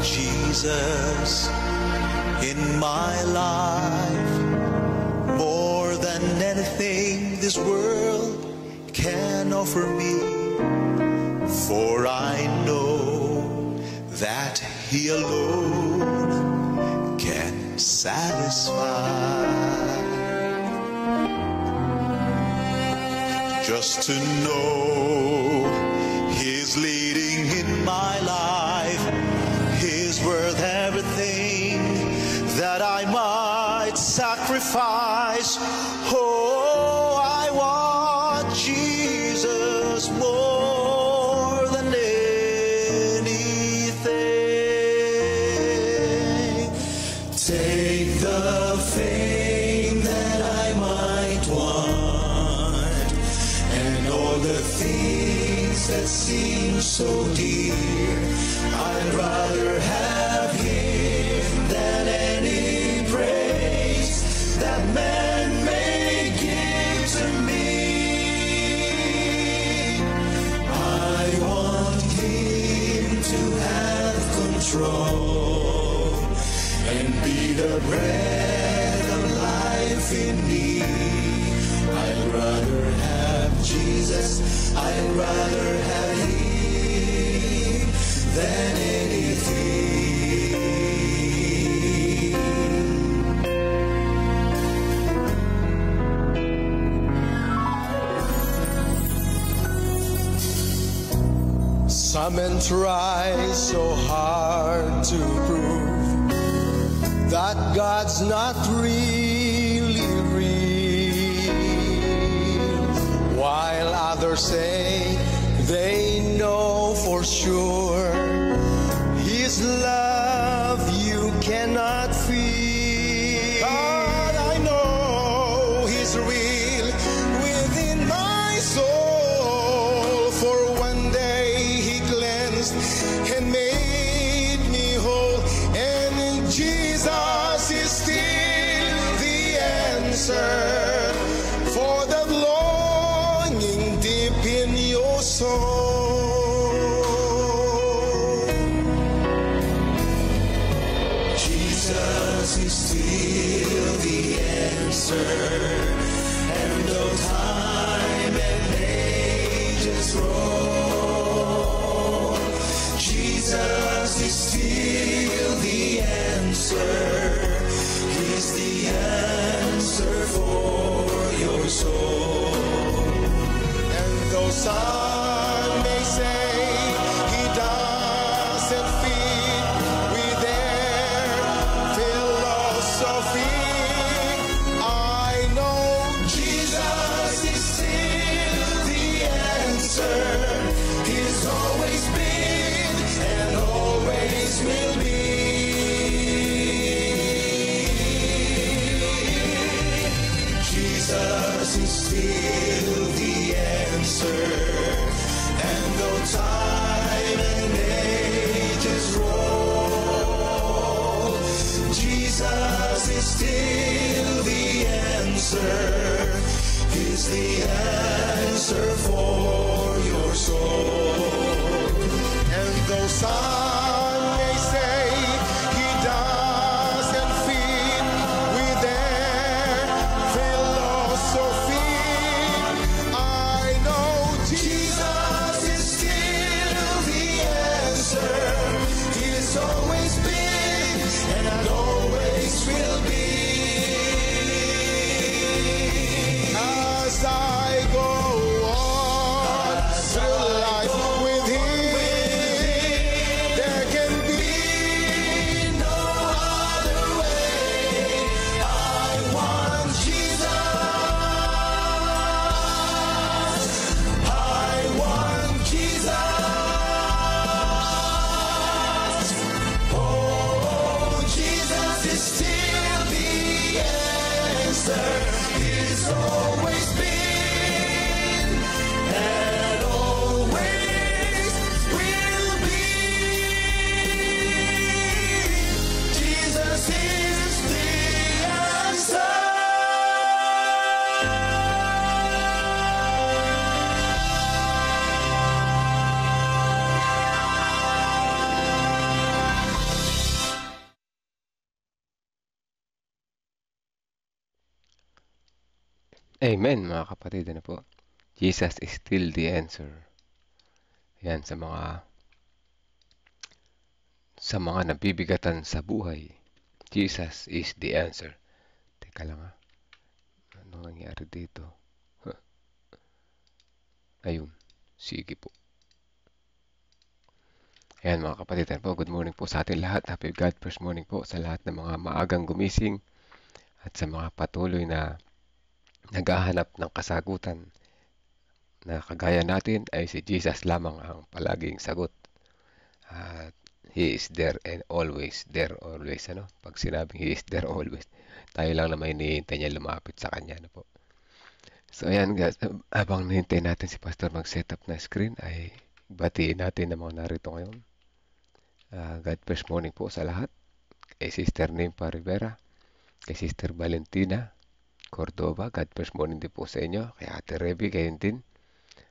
Jesus in my life, more than anything this world can offer me, for I know that He alone can satisfy. Just to know He's leading in my life is worth everything that I might sacrifice. Oh, I want Jesus more than anything. Take the fame that I might want, and all the things that seem so dear. I'd rather have Him than any praise that man may give to me. I want Him to have control and be the breath of life in me. I'd rather have Jesus, I'd rather have Him than anything. Some men try so hard to prove that God's not really real, while others say they know for sure His love you cannot feel. But I know He's real within my soul, for one day He cleansed and made me whole, and Jesus is still the answer for the longing deep in your soul. Jesus is still the answer, and though time and ages roll, Jesus is still the answer. He's the answer for your soul. And though some may say He doesn't fit with their philosophy, I know Jesus is still the answer. He's always been and always will be. Jesus is still the answer, and though time and ages roll, Jesus is still the answer. He's the answer for your soul. And though some may say He doesn't fit with their philosophy, I know Jesus Amen, mga kapatid. Ano po? Jesus is still the answer. Yan, sa mga nabibigatan sa buhay, Jesus is the answer. Teka lang ha. Ano nangyari dito? Huh. Ayun. Sige po. Ayan mga kapatid, ano po, good morning po sa ating lahat. Happy God first morning po sa lahat ng mga maagang gumising at sa mga patuloy na naghahanap ng kasagutan na kagaya natin ay si Jesus lamang ang palaging sagot. At He is there and always there always. Ano? Pag sinabing He is there always, tayo lang naman hinihintay niya lumapit sa Kanya. Ano po? So ayan guys, habang hinihintay natin si Pastor mag-setup na screen, ay batiin natin ang mga narito ngayon. God bless morning po sa lahat. Kay Sister Nympha Rivera, kay Sister Valentina Cordova, God bless morning din po sa inyo. Kay Ate Revy, gayon din.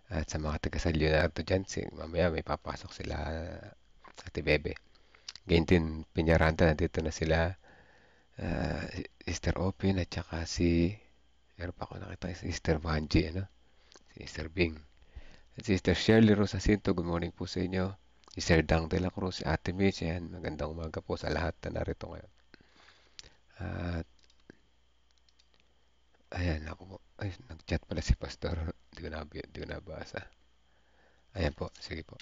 At sa mga taga San Leonardo dyan, mamaya may papasok sila Ate Bebe. Gayon din, Piñaranda, nandito na sila Sister Opin at saka meron pa ako nakita si Sister Vanji, ano? Si Sister Bing. At Sister Shirley Rosa Cinto, good morning po sa inyo. Sister Dang de la Cruz, si Ate Mitch, yan, magandang umaga po sa lahat na narito ngayon. At ayan, ako po. Ay, nag-chat pala si Pastor. Hindi ko nabasa. Ayan po, sige po.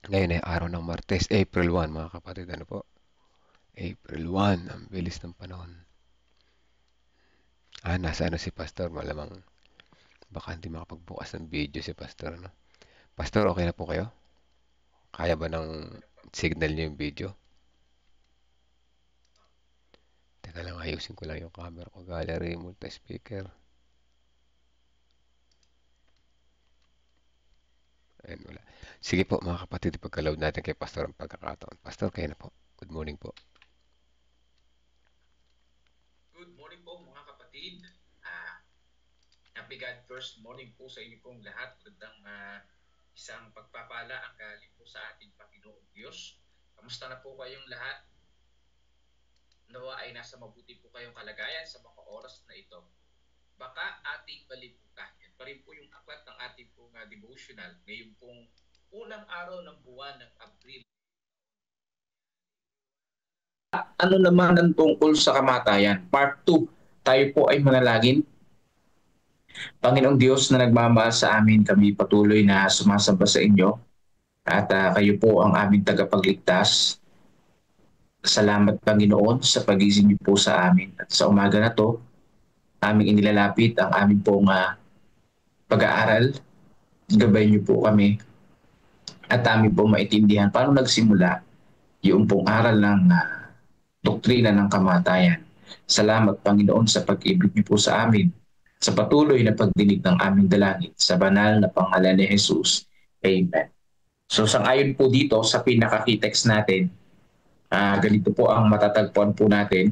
Ngayon ay araw ng Martes, April 1, mga kapatid. Ano po? April 1, ang bilis ng panahon. Nasa ano si Pastor? Malamang baka hindi makapagbukas ng video si Pastor. No? Pastor, okay na po kayo? Kaya ba ng signal niyo yung video? Teka lang, ayusin ko lang yung camera ko. Gallery, multi-speaker. Ayan, wala. Sige po mga kapatid, ipagka-load natin kay Pastor ang pagkakataon. Pastor, kayo na po. Good morning po. Good morning po mga kapatid. Happy God first morning po sa inyo pong lahat. Magandang isang pagpapala ang galing po sa ating Panginoong Diyos. Kamusta na po kayong lahat? Nawa ay nasa mabuti po kayong kalagayan sa mga oras na ito. Baka ating balibutan. Yan pa rin po yung aklat ng ating pong devotional. Ngayon pong unang araw ng buwan ng Abril. Ano naman ang tungkol sa kamatayan? Part 2. Tayo po ay manalangin. Panginoong Diyos na nagmamahal sa amin, kami patuloy na sumasamba sa inyo. At kayo po ang aming tagapagligtas. Salamat Panginoon sa pagising niyo po sa amin. At sa umaga na to, aming inilalapit ang aming pong pag-aaral. Gabay niyo po kami. At aming pong maintindihan paano nagsimula yung pong aral ng doktrina ng kamatayan. Salamat Panginoon sa pag-ibig niyo po sa amin, sa patuloy na pagdinig ng aming dalangin, sa banal na pangalan ni Jesus. Amen. So sangayon po dito sa pinaka-key-text natin, ganito po ang matatagpuan po natin.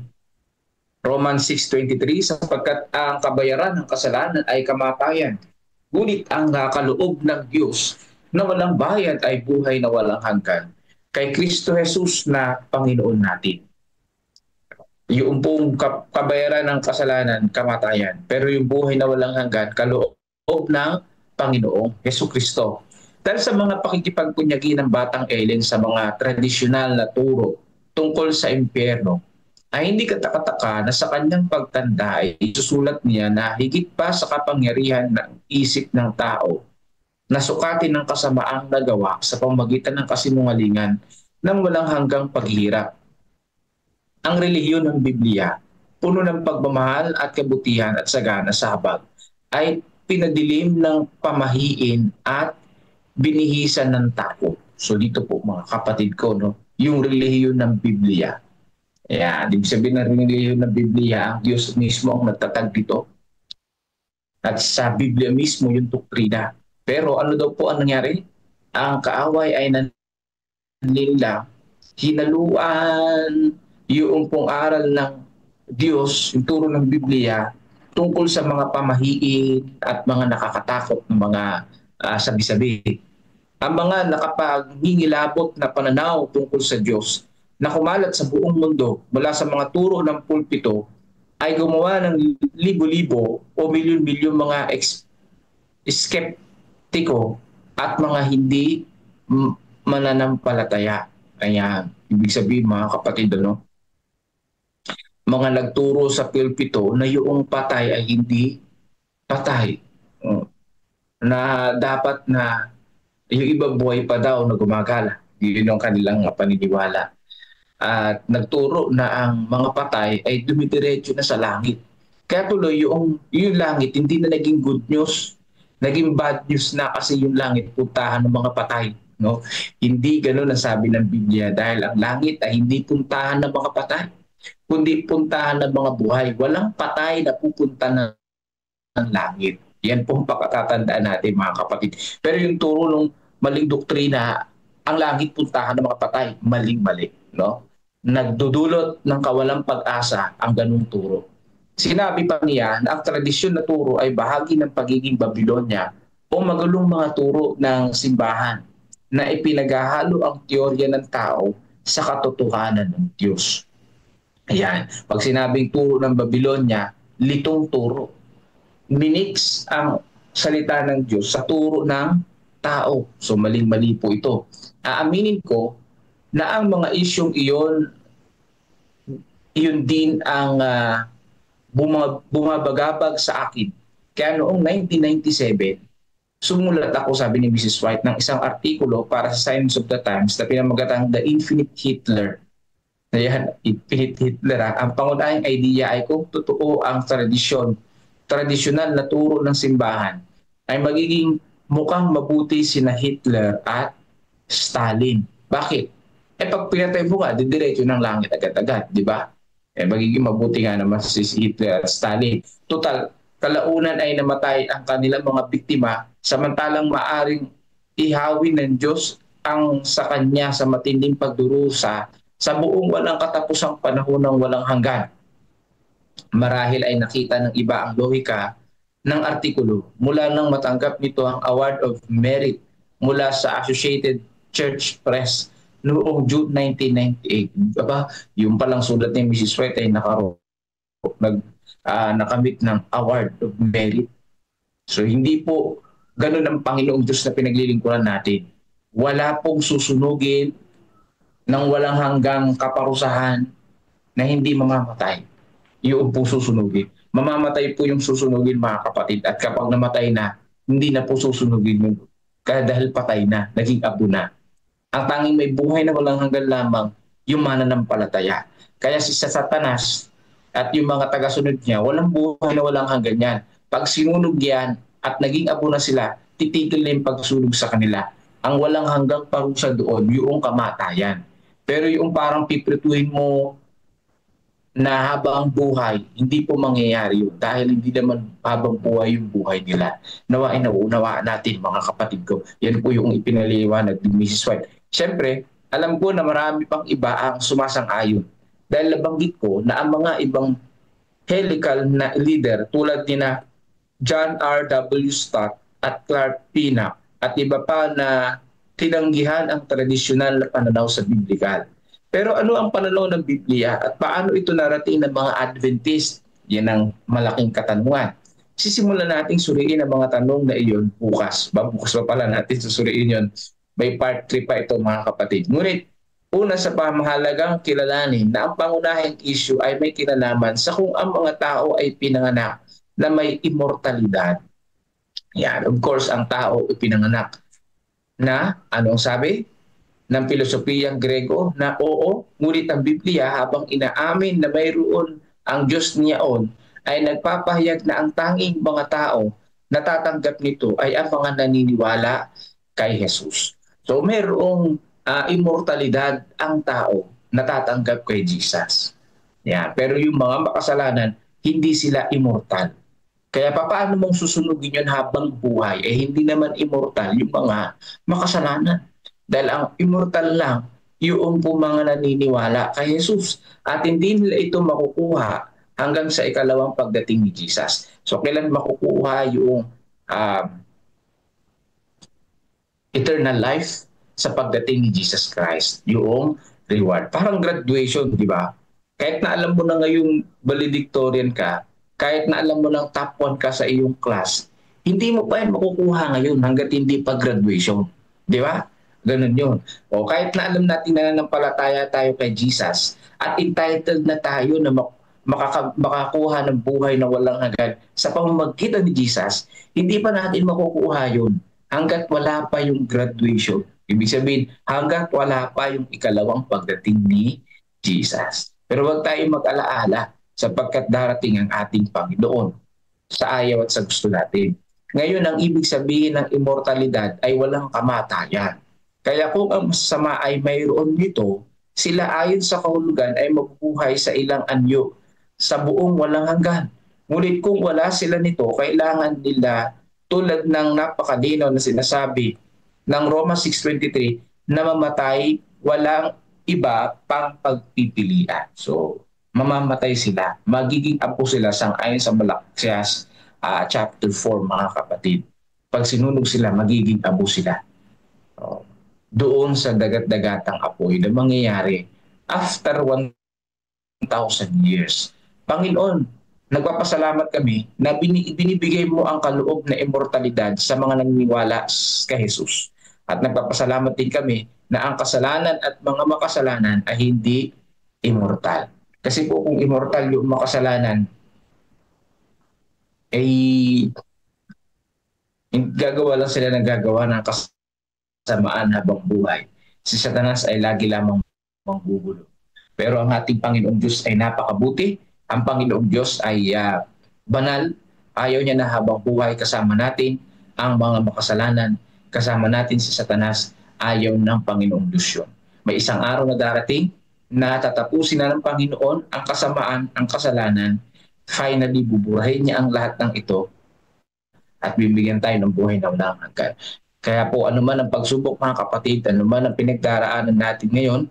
Romans 6:23, sapagkat ang kabayaran ng kasalanan ay kamatayan, ngunit ang kaloob ng Diyos na walang bayad ay buhay na walang hanggan kay Kristo Jesus na Panginoon natin. Yung pong kabayaran ng kasalanan, kamatayan. Pero yung buhay na walang hanggan, kaloob ng Panginoong Jesucristo. Dahil sa mga pakikipagpunyagi ng Batang Ellen sa mga tradisyonal na turo tungkol sa impyerno, ay hindi katakataka na sa kanyang pagtanda ay isusulat niya na higit pa sa kapangyarihan ng isip ng tao na sukatin ng kasamaang nagawa sa pamamagitan ng kasinungalingan ng walang hanggang paghihirap. Ang relihiyon ng Biblia, puno ng pagmamahal at kabutihan at sagana sa habag, ay pinadilim ng pamahiin at binihisan ng takot. So dito po mga kapatid ko, no, yung relihiyon ng Biblia. Ibig sabihin ng relihiyon ng Biblia, ang Diyos mismo ang nagtatag dito. At sa Biblia mismo yung doktrina. Pero ano daw po ang nangyari? Ang kaaway ay nanlila, hinaluan yung pong aral ng Diyos, yung turo ng Biblia, tungkol sa mga pamahiin at mga nakakatakot ng mga sabi-sabi. Ang mga nakapaghingilabot na pananaw tungkol sa Diyos na kumalat sa buong mundo mula sa mga turo ng pulpito ay gumawa ng libo-libo o milyon-milyon mga skeptiko at mga hindi mananampalataya. Kaya, ibig sabihin mga kapatid, mga nagturo sa pulpito na yung patay ay hindi patay. Na dapat na yung iba buhay pa daw na gumagala. Yun ang kanilang paniniwala. At nagturo na ang mga patay ay dumidiretso na sa langit. Kaya tuloy yung langit hindi na naging good news, naging bad news na kasi yung langit puntahan ng mga patay. No? Hindi ganoon ang sabi ng Biblia dahil ang langit ay hindi puntahan ng mga patay, kundi puntahan ng mga buhay. Walang patay na pupunta ng langit. Yan po ang pakatatandaan natin mga kapatid. Pero yung turo ng maling doktrina, ang langit puntahan ng mga patay, maling-mali. No? Nagdudulot ng kawalang pag-asa ang ganung turo. Sinabi pa niya na ang tradisyon na turo ay bahagi ng pagiging Babylonia o magulong mga turo ng simbahan na ipinaghahalo ang teorya ng tao sa katotohanan ng Diyos. Ayan, pag sinabing turo ng Babylonia, litong turo. Minix ang salita ng Diyos sa turo ng tao. So maling-mali po ito. Aaminin ko na ang mga isyong iyon din ang bumabagabag sa akin. Kaya noong 1997, sumulat ako, sabi ni Mrs. White, ng isang artikulo para sa Science of the Times na pinamagatang The Infinite Hitler. Ayan, Infinite Hitler. Ang pangunahing idea ay kung totoo ang tradisyonal na turo ng simbahan, ay magiging mukhang mabuti sina Hitler at Stalin. Bakit? Pag pinatay mo nga, didiretso ng langit agad-agad, di ba? Magiging mabuti nga naman si Hitler at Stalin. Total, kalaunan ay namatay ang kanilang mga biktima, samantalang maaring ihawin ng Diyos ang sa kanya sa matinding pagdurusa sa buong walang katapusang panahon ng walang hanggan. Marahil ay nakita ng iba ang lohika ng artikulo mula nang matanggap nito ang Award of Merit mula sa Associated Church Press noong June 1998. Diba? Yung palang sulat ni Mrs. White ay nakamit ng Award of Merit. So hindi po ganun ang Panginoong Diyos na pinaglilingkuran natin. Wala pong susunugin ng walang hanggang kaparusahan na hindi mamamatay. Yung po susunugin. Mamamatay po yung susunugin mga kapatid. At kapag namatay na, hindi na po susunugin yun. Dahil patay na, naging abo na. Ang tanging may buhay na walang hanggan lamang, yung mananampalataya. Kaya si Satanas at yung mga tagasunod niya, walang buhay na walang hanggan yan. Pag sinunog yan at naging abo na sila, titigil na yung pagsunog sa kanila. Ang walang hanggang parusa doon, yung kamatayan. Pero yung parang piprituhin mo na habang buhay, hindi po mangyayari yun dahil hindi naman habang buhay yung buhay nila. Nawain na unawaan natin mga kapatid ko. Yan po yung ipinaliwanag ni Mrs. White. Siyempre, alam ko na marami pang iba ang sumasang-ayon. Dahil nabanggit ko na ang mga ibang helical na leader tulad ni na John R. W. Stott at Clark Pinnock at iba pa na tinanggihan ang tradisyonal na pananaw sa Biblikal. Pero ano ang pananaw ng Biblia at paano ito narating ng mga Adventist? Yan ang malaking katanungan. Sisimulan nating suriin ang mga tanong na iyon bukas. Bukas pa pala natin susuriin yon. May part 3 pa ito mga kapatid. Ngunit una sa pamahalagang kilalanin na ang pangunahing issue ay may kinalaman sa kung ang mga tao ay pinanganak na may immortalidad. Yan, of course, ang tao ay pinanganak na, anong sabi? Ng pilosopiyang Grego na oo, ngunit ang Biblia habang inaamin na mayroon ang Diyos niyaon ay nagpapahayag na ang tanging mga tao na tatanggap nito ay ang mga naniniwala kay Jesus. So mayroong immortalidad ang tao na tatanggap kay Jesus. Yeah, pero yung mga makasalanan, hindi sila immortal. Kaya paano mong susunugin yun habang buhay? Hindi naman immortal yung mga makasalanan. Dahil ang immortal lang, yung po mga naniniwala kay Jesus. At hindi nila ito makukuha hanggang sa ikalawang pagdating ni Jesus. So kailan makukuha yung eternal life? Sa pagdating ni Jesus Christ. Yung reward. Parang graduation, di ba? Kahit na alam mo na ngayong valedictorian ka, kahit na alam mo ng top 1 ka sa iyong class, hindi mo pa yan makukuha ngayon hanggat hindi pa graduation. Di ba? Ganun yun. O kahit na alam natin na nanampalataya tayo kay Jesus at entitled na tayo na makakuha ng buhay na walang hanggan sa pamamagitan ni Jesus, hindi pa natin makukuha yun hanggat wala pa yung graduation. Ibig sabihin, hanggat wala pa yung ikalawang pagdating ni Jesus. Pero huwag tayong mag-alaala sapagkat darating ang ating Panginoon sa ayaw at sa gusto natin. Ngayon, ang ibig sabihin ng immortalidad ay walang kamatayan. Kaya kung ang masama ay mayroon nito, sila ayon sa kahulugan ay mabubuhay sa ilang anyo sa buong walang hanggan. Ngunit kung wala sila nito, kailangan nila tulad ng napakadinaw na sinasabi ng Roma 6:23 na mamatay, walang iba pang pagpipilian. So, mamamatay sila. Magiging apo sila sang-ayon sa Malakias chapter 4, mga kapatid. Pag sinunog sila, magiging abo sila. Doon sa dagat-dagatang apoy na mangyayari after 1,000 years. Panginoon, nagpapasalamat kami na binibigay mo ang kaloob na immortalidad sa mga naniniwala kay Jesus. At nagpapasalamat din kami na ang kasalanan at mga makasalanan ay hindi immortal. Kasi po kung immortal yung makasalanan, ay gagawa lang sila ng gagawa ng kasamaan habang buhay. Si Satanas ay lagi lamang manggugulo. Pero ang ating Panginoong Diyos ay napakabuti. Ang Panginoong Diyos ay banal. Ayaw niya na habang buhay kasama natin ang mga makasalanan. Kasama natin si Satanas. Ayaw ng Panginoong Diyos yun. May isang araw na darating na tatapusin na ng Panginoon ang kasamaan, ang kasalanan. Finally, buburahin niya ang lahat ng ito at bibigyan tayo ng buhay na walang hanggan. Kaya po, anuman ang pagsubok, mga kapatid, anuman ang pinagdaraanan natin ngayon,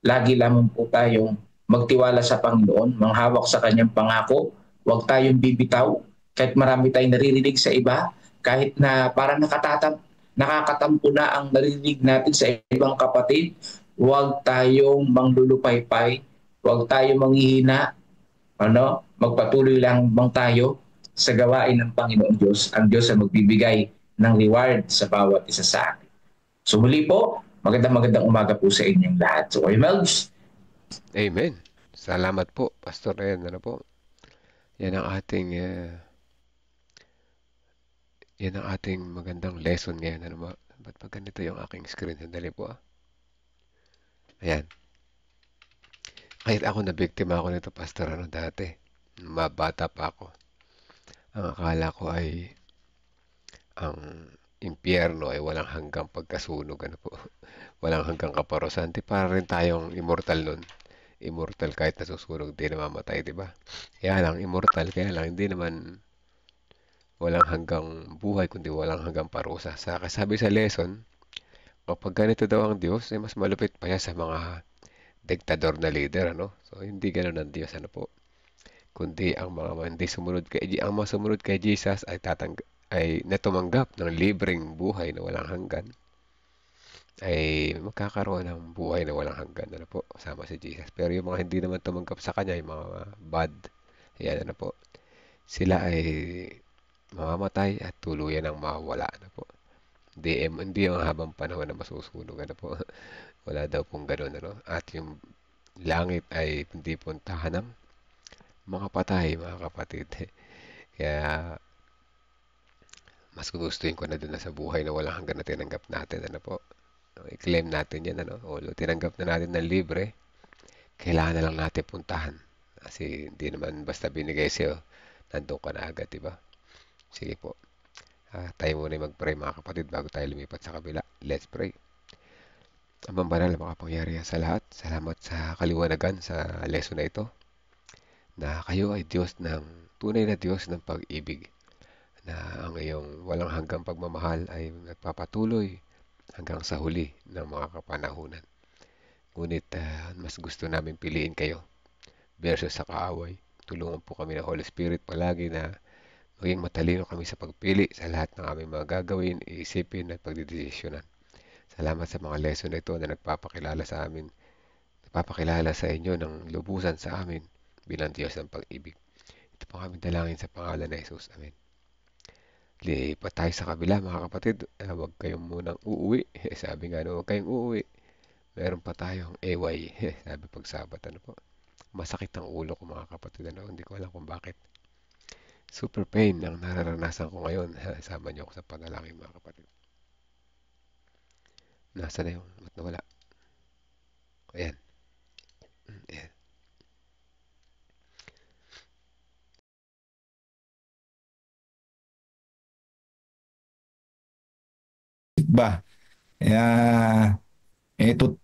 lagi lamang po tayong magtiwala sa Panginoon, manghawak sa kanyang pangako, huwag tayong bibitaw, kahit marami tayong naririnig sa iba, kahit na parang nakakatampo na ang naririnig natin sa ibang kapatid, huwag tayong manglulupaypay, huwag tayong manghihina, magpatuloy lang bang tayo sa gawain ng Panginoong Diyos. Ang Diyos ay magbibigay ng reward sa bawat isa sa atin. So muli po, magandang umaga po sa inyong lahat. So, Melgs. Amen. Salamat po, Pastor Ren. Yan ang ating magandang lesson ngayon. Ba't pag ganito yung aking screen? Sandali po. Ayan. Kahit ako nabiktima ako nito, Pastor, dati. Mabata pa ako. Ang akala ko ay ang impyerno ay walang hanggang pagkasunog. Walang hanggang kaparusahan. Para rin tayong immortal nun. Immortal kahit nasusunog, di namamatay, di ba? Kaya lang, immortal, kaya lang, hindi naman walang hanggang buhay, kundi walang hanggang parusa. Sabi sa lesson, kapag ganito daw ang Diyos, ay mas malupit pa siya sa mga diktador na leader, So, hindi ganun ang Diyos, kundi ang mga sumunod kay Jesus ay natumanggap ng libreng buhay na walang hanggan, ay magkakaroon ng buhay na walang hanggan, kasama si Jesus. Pero yung mga hindi naman tumanggap sa kanya, yung mga bad, ayan, sila ay mamamatay at tuluyan ng mawawala, Hindi yung habang panahon na masusunog, Wala daw pong ganun, At yung langit ay hindi puntahan ng mga patay, mga kapatid. Kaya mas gugustuhin ko na doon na sa buhay na walang hanggan na tinanggap natin, I-claim natin yan, Although tinanggap na natin ng libre, kailangan na lang natin puntahan. Kasi hindi naman basta binigay sa'yo, nandun ka na agad, diba? Sige po. Tayo muna mag-pray, mga kapatid, bago tayo lumipat sa kabila. Let's pray. Amang banal na makapangyarihan sa lahat, salamat sa kaliwanagan sa lesson na ito, na kayo ay Diyos tunay na Diyos ng pag-ibig, na ang iyong walang hanggang pagmamahal ay nagpapatuloy hanggang sa huli ng mga kapanahunan. Ngunit mas gusto namin piliin kayo versus sa kaaway. Tulungan po kami ng Holy Spirit palagi na maging matalino kami sa pagpili sa lahat ng aming mga gagawin, iisipin at pagdidesisyonan. Salamat sa mga lesson na ito na nagpapakilala sa amin, papakilala sa inyo ng lubusan sa amin bilang Diyos ng pag-ibig. Ito po kami dalangin sa pangalan ni Jesus. Amen. Lipat tayo sa kabila mga kapatid. Huwag kayong munang uuwi. Sabi nga huwag kayong uuwi. Meron pa tayong AY. Sabi pag Sabat, ano po. Masakit ang ulo ko mga kapatid. Hindi ko alam kung bakit. Super pain ang nararanasan ko ngayon. Sama niyo ako sa panalangin mga kapatid. Nasa na yung ba't nawala? Ayan. Ayan. Ba?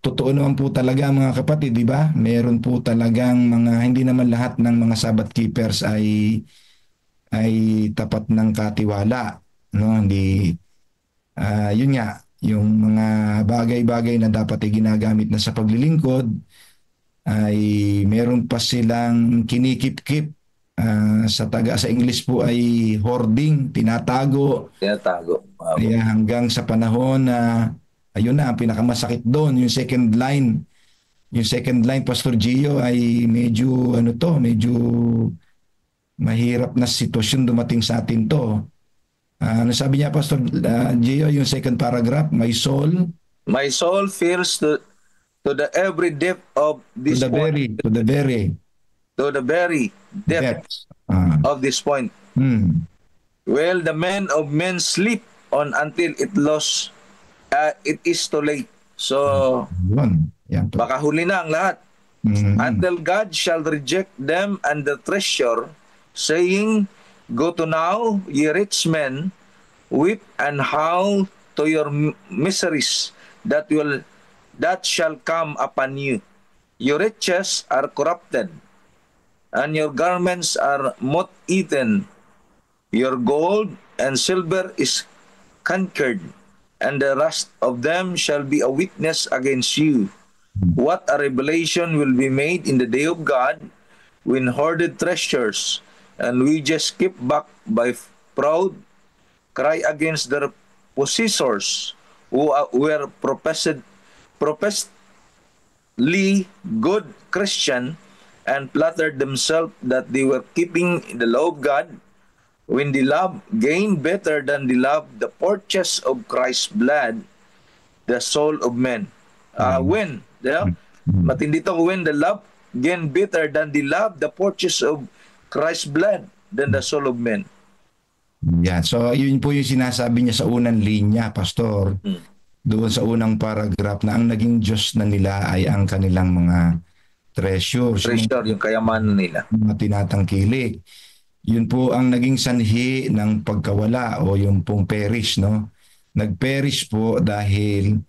Totoo naman po talaga mga kapatid, di ba? Meron po talagang hindi naman lahat ng mga Sabbath keepers ay tapat ng katiwala, no? Hindi yun nga, yung mga bagay-bagay na dapat ay ginagamit na sa paglilingkod ay meron pa silang kinikip-kip. Sa English po ay hoarding, tinatago. Kaya hanggang sa panahon na ayun na ang pinakamasakit doon, yung second line. Yung second line, Pastor Gio, ay medyo medyo mahirap na sitwasyon dumating sa atin to. Ano sabi niya, Pastor Gio, yung second paragraph, my soul fears to the every depth of this point. To the very depth of this point. Well, the men of men sleep on until it is too late. So, baka huli na ang lahat. Until God shall reject them and the treasure, saying, go to now, ye rich men, weep and howl to your miseries that shall come upon you. Your riches are corrupted, and your garments are moth-eaten. Your gold and silver is cankered, and the rust of them shall be a witness against you. What a revelation will be made in the day of God, when hoarded treasures and wages kept back by proud cry against their possessors, who were professedly good Christian, and flattered themselves that they were keeping the law of God, when the love gained better than the love, the purchase of Christ's blood, the soul of men. Matindi to, when the love gained better than the love, the purchase of Christ's blood, than the soul of men. Yeah, so yun po yung sinasabi niya sa unang linya, Pastor. Doon sa unang paragraph na ang naging Diyos na nila ay ang kanilang mga treasures. Yung kayamanan nila. Mga tinatangkilik. Yun po ang naging sanhi ng pagkawala o yung pong perish, no? Nag-perish po dahil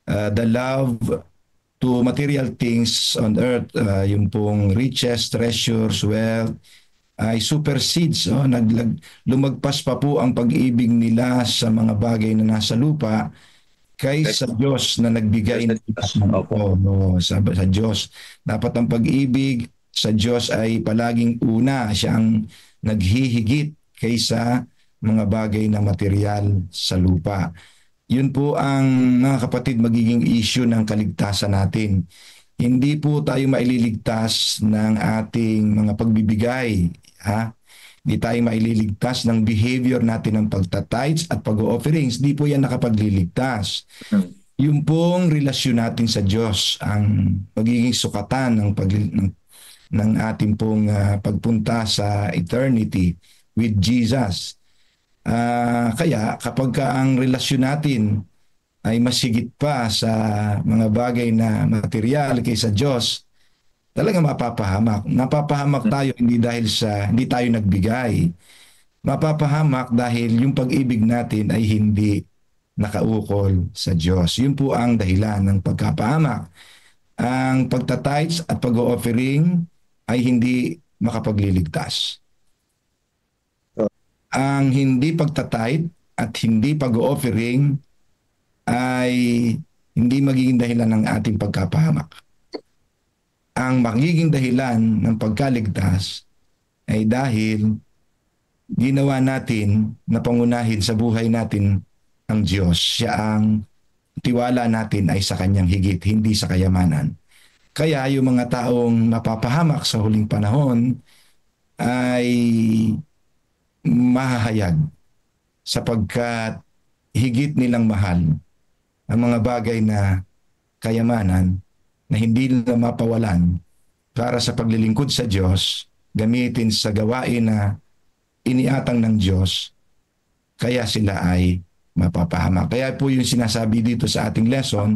the love to material things on earth, yung pong riches, treasures, wealth, ay supersedes, lumagpas pa po ang pag-ibig nila sa mga bagay na nasa lupa kaysa Diyos na nagbigay ng sa Diyos. Dapat ang pag-ibig sa Diyos ay palaging una, siya ang naghihigit kaysa mga bagay na material sa lupa. Yun po ang, mga kapatid, magiging issue ng kaligtasan natin. Hindi po tayo maililigtas ng ating mga pagbibigay. Hindi tayo maililigtas ng behavior natin ng pagtatides at pag-offerings. Hindi po yan nakapagliligtas. Yung pong relasyon natin sa Diyos ang magiging sukatan ng ating pong pagpunta sa eternity with Jesus. Kaya kapag ang relasyon natin ay masigit pa sa mga bagay na material kaysa Diyos, talaga mapapahamak. Napapahamak tayo hindi tayo nagbigay. Mapapahamak dahil yung pag-ibig natin ay hindi nakaukol sa Diyos. Yun po ang dahilan ng pagkapahamak. Ang pagtatides at pag-offering ay hindi makapagliligtas. Ang hindi pagtatithe at hindi pag-offering ay hindi magiging dahilan ng ating pagkapahamak. Ang magiging dahilan ng pagkaligtas ay dahil ginawa natin na pangunahin sa buhay natin ang Diyos. Siya ang tiwala natin ay sa Kanyang higit, hindi sa kayamanan. Kaya yung mga taong mapapahamak sa huling panahon ay mahahayag sapagkat higit nilang mahal ang mga bagay na kayamanan na hindi nila mapawalan para sa paglilingkod sa Diyos, gamitin sa gawain na iniatang ng Diyos, kaya sila ay mapapahamak. Kaya po yung sinasabi dito sa ating lesson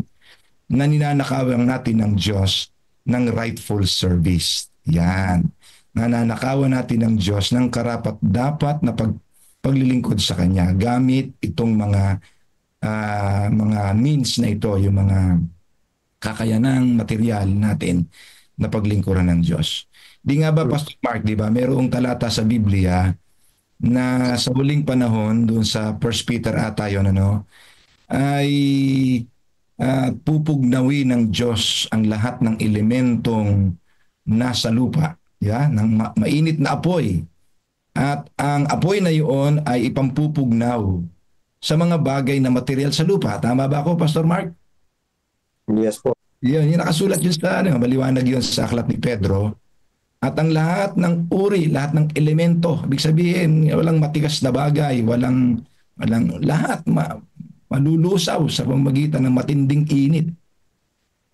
na ninanakawan natin ng Diyos ng rightful service. Yan. Nananakawan natin ng Diyos ng karapat-dapat na paglilingkod sa Kanya gamit itong mga means na ito, yung mga kakayanang material natin na paglingkuran ng Diyos. Di nga ba, Pastor Mark, di ba, mayroong talata sa Biblia na sa huling panahon, doon sa 1 Peter ata yun, ay pupugnawi ng Diyos ang lahat ng elementong nasa lupa, ng mainit na apoy. At ang apoy na iyon ay ipampupugnaw sa mga bagay na material sa lupa. Tama ba ako, Pastor Mark? Yes po. Yun, yung nakasulat yun sa, maliwanag yun sa aklat ni Pedro. At ang lahat ng uri, lahat ng elemento, ibig sabihin, walang matigas na bagay, walang lahat malulusaw sa pamamagitan ng matinding init.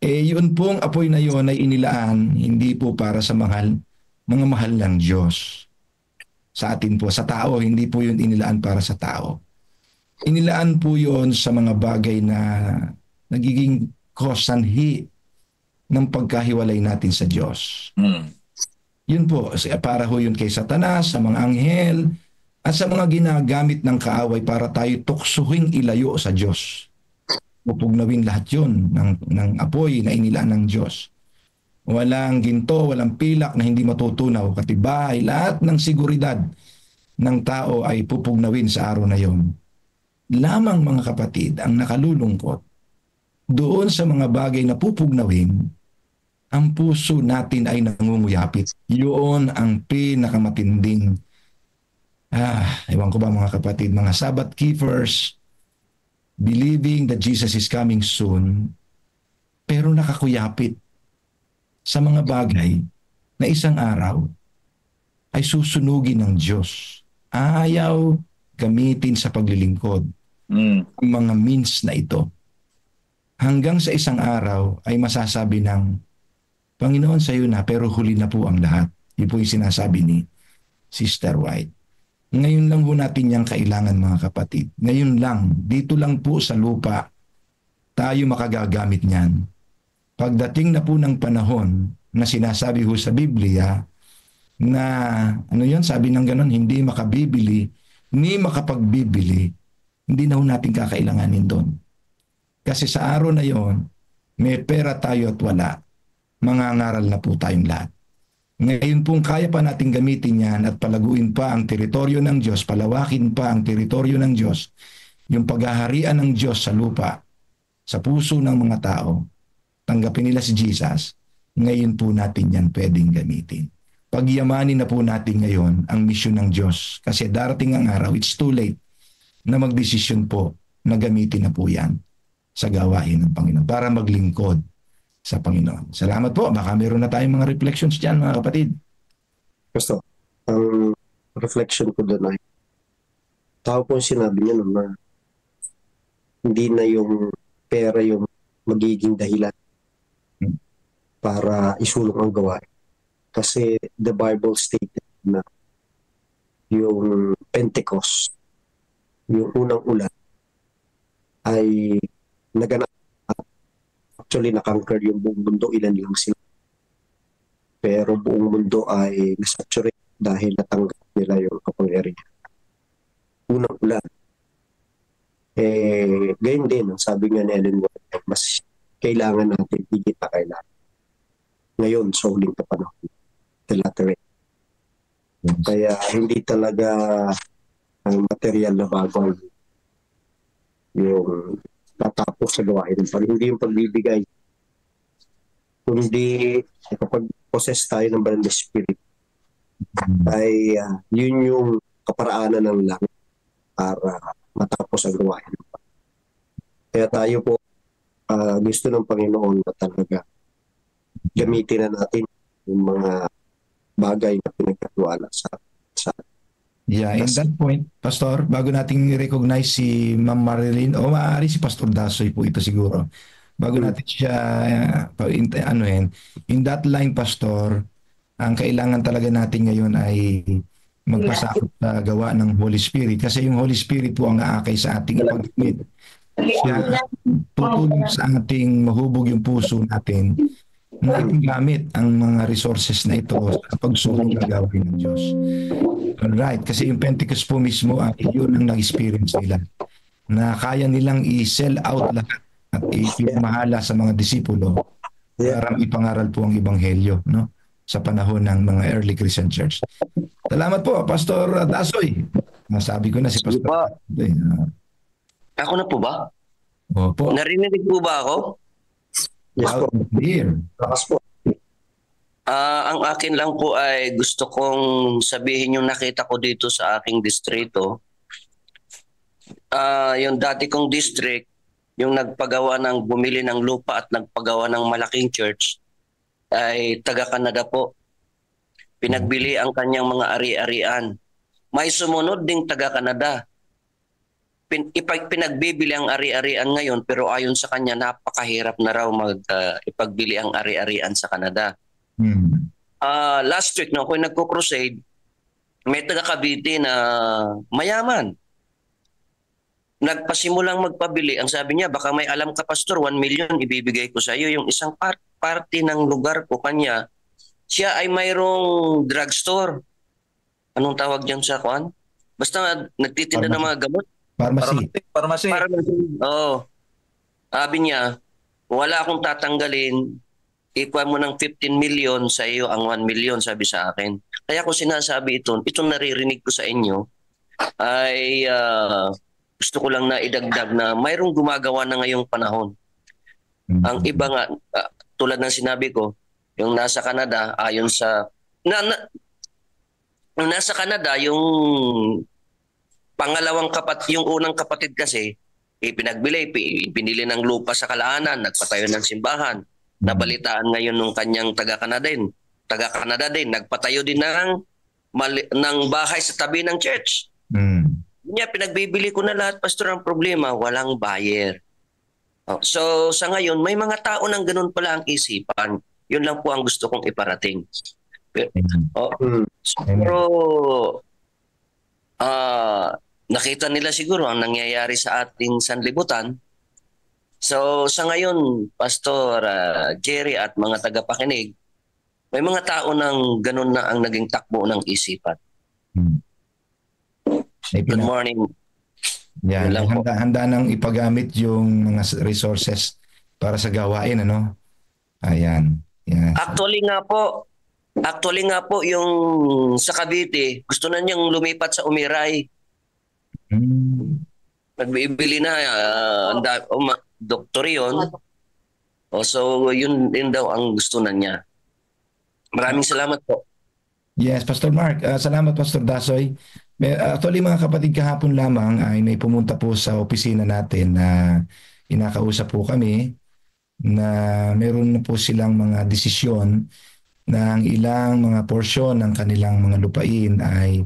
Yun pong apoy na yun ay inilaan, hindi po para sa mga mahal ng Diyos. Sa atin po, sa tao, hindi po yun inilaan para sa tao. Inilaan po yun sa mga bagay na nagiging sanhi ng pagkahiwalay natin sa Diyos. Yun po, para ho yun kay Satanas, sa mga anghel, at sa mga ginagamit ng kaaway para tayo tuksuhing ilayo sa Diyos. Pupugnawin lahat yun ng apoy na inilaan ng Diyos. Walang ginto, walang pilak na hindi matutunaw, katibay, lahat ng seguridad ng tao ay pupugnawin sa araw na yon. Lamang mga kapatid, ang nakalulungkot, doon sa mga bagay na pupugnawin, ang puso natin ay nangunguyapit. Yun ang pinakamatinding, ewan ko ba mga kapatid, mga Sabbath keepers, believing that Jesus is coming soon, pero nakakuyapit sa mga bagay na isang araw ay susunugin ng Diyos. Ayaw gamitin sa paglilingkod ang mga means na ito. Hanggang sa isang araw ay masasabi ng Panginoon sa iyo na, pero huli na po ang lahat. Yun po yung sinasabi ni Sister White. Ngayon lang po natin yung kailangan mga kapatid. Ngayon lang, dito lang po sa lupa, tayo makagagamit niyan. Pagdating na po ng panahon na sinasabi ho sa Biblia na, sabi ng ganon, hindi makabibili, ni makapagbibili, hindi na ho natin kakailanganin doon. Kasi sa araw na yon, may pera tayo at wala. Mangangaral na po tayong lahat. Ngayon pong kaya pa natin gamitin yan at palaguin pa ang teritoryo ng Diyos, palawakin pa ang teritoryo ng Diyos, yung paghaharian ng Diyos sa lupa, sa puso ng mga tao, tanggapin nila si Jesus, ngayon po natin yan pwedeng gamitin. Pagyamanin na po natin ngayon ang misyon ng Diyos kasi darating ang araw, it's too late na magdesisyon po na gamitin na po yan sa gawain ng Panginoon para maglingkod sa Panginoon. Salamat po. Baka meron na tayong mga reflections dyan, mga kapatid. Gusto. Ang reflection ko doon ay tao po sinabi niya na hindi na yung pera yung magiging dahilan para isulong ang gawain. Kasi the Bible stated na yung Pentecost, yung unang ulan, ay naganap. Actually, nakonquer yung buong mundo, ilan lang sila. Pero buong mundo ay nasaturate dahil natanggap nila yung kapangyarihan. Unang ulan. Gayon din, ang sabi nga ni Ellen White, mas kailangan natin, higit na kailangan. Ngayon, sa huling panahon, the latter end. Kaya hindi talaga ang material na bagay yung tatapos sa gawain ng Panginoon. Hindi yung pagbibigay. Kundi kapag possess tayo ng Banal na Spirit, ay yun yung kaparaanan ng langit para matapos ang gawain ng Panginoon. Kaya tayo po gusto ng Panginoon na talaga gamitin na natin yung mga bagay na pinagkatiwala sa Yeah, in that point, Pastor, bago nating i-recognize si Ma'am Marilyn, o maaari si Pastor Dasoy po ito siguro, bago natin siya in that line, Pastor, ang kailangan talaga natin ngayon ay magpasakop sa gawa ng Holy Spirit, kasi yung Holy Spirit po ang aakay sa ating ipagdamit. Siya tutulong sa ating mahubog yung puso natin na ipagamit ang mga resources na ito sa pagsulong ng gawain ng Diyos. Alright, kasi yung Pentecost po mismo, yun ang nag-experience nila. Na kaya nilang i-sell out lahat at ipinamahala sa mga disipulo para ipangaral po ang Ebanghelyo, no? Sa panahon ng mga early Christian church. Salamat po, Pastor Dasoy. Nasabi ko na si Pastor. Ako na po ba? Opo. Narinig po ba ako? Yes po. Lakas po. Ang akin lang po ay gusto kong sabihin yung nakita ko dito sa aking distrito. Yung dati kong district, yung nagpagawa ng bumili ng lupa at nagpagawa ng malaking church ay taga-Canada po. Pinagbili ang kanyang mga ari-arian. May sumunod ding taga-Canada. Pinagbibili ang ari-arian ngayon, pero ayon sa kanya napakahirap na raw ipagbili ang ari-arian sa Canada. Last week nung ako nagko-crusade, may taga Cavite na mayaman. Nagpasimulang magpabili. Ang sabi niya, baka may alam ka, Pastor, 1 million ibibigay ko sa iyo. Yung isang party ng lugar ko kanya, siya ay mayroong drugstore. Anong tawag diyan sa kuan? Basta nagtitinda ng mga gamot. Pharmacy. Oo. Sabi niya, wala akong tatanggalin, ikuha mo ng 15 million sa iyo ang 1 million, sabi sa akin. Kaya ko sinasabi itong naririnig ko sa inyo, ay gusto ko lang na idagdag na mayroong gumagawa na ngayong panahon. Ang iba nga, tulad ng sinabi ko, yung nasa Canada, ayon sa... nasa Canada, yung pangalawang yung unang kapatid kasi, pinili ng lupa sa Kalaanan, nagpatayo ng simbahan. Nabalitaan ngayon nung kanyang taga-Canada din, nagpatayo din ng bahay sa tabi ng church. Niya, pinagbibili ko na lahat, Pastor. Ang problema, walang buyer. So sa ngayon, may mga tao nang ganun pala ang isipan. Yun lang po ang gusto kong iparating. Pero nakita nila siguro ang nangyayari sa ating sanlibutan. So sa ngayon, Pastor Jerry at mga tagapakinig, may mga tao nang ganun na ang naging takbo ng isipan. Good morning. Yan, handa nang ipagamit yung mga resources para sa gawain, ano? Ayan. Yan. Actually nga po yung sa Cavite, gusto na niyang lumipat sa Umiray. Nagbibili na doktor yun. So yun din daw ang gusto na niya. Maraming salamat po. Yes, Pastor Mark. Salamat, Pastor Dasoy. Actually, mga kapatid, kahapon lamang ay may pumunta po sa opisina natin na inakausap po kami na meron na po silang mga desisyon na ang ilang mga porsyon ng kanilang mga lupain ay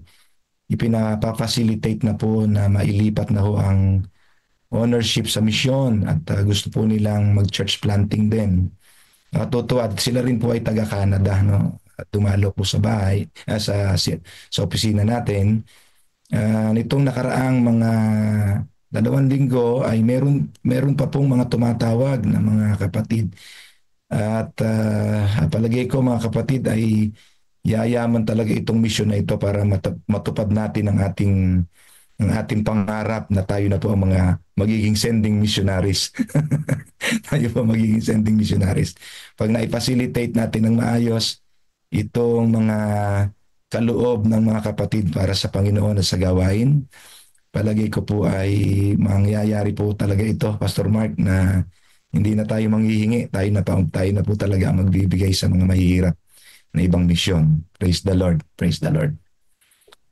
ipinapafacilitate na po na mailipat na ho ang ownership sa misyon at gusto po nilang mag-church planting din. Totoo, at sila rin po ay taga-Canada, no? Dumalo po sa bahay, sa opisina natin. Nitong nakaraang mga 2 linggo ay meron pa pong mga tumatawag na mga kapatid. At palagay ko, mga kapatid, ay yayaman talaga itong mission na ito para matupad natin ang ating pangarap na tayo na po ang mga magiging sending missionaries. Tayo po magiging sending missionaries. Pag na-facilitate natin ng maayos itong mga kaloob ng mga kapatid para sa Panginoon at sa gawain, palagay ko po ay mangyayari po talaga ito, Pastor Mark, na hindi na tayo manghihingi, tayo na po talaga magbibigay sa mga mahihirap na ibang misyon. Praise the Lord. Praise the Lord.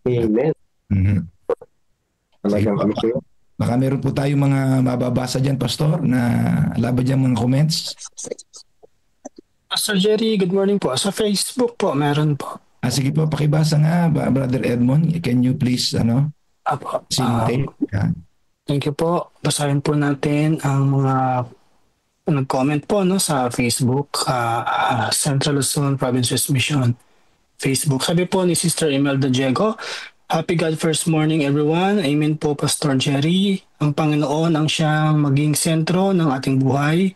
Amen. Baka meron po tayo mga mababasa dyan, Pastor, na laban dyan mga comments. Pastor Jerry, good morning po. Sa Facebook po, meron po. Sige po, pakibasa nga, Brother Edmond. Can you please, Apo. Sinte? Thank you po. Basahin po natin ang mga nag-comment po sa Facebook, Central Luzon Provinces Mission Facebook. Sabi po ni Sister Imelda Diego, Happy God First Morning everyone. Amen po, Pastor Jerry. Ang Panginoon ang siyang maging sentro ng ating buhay.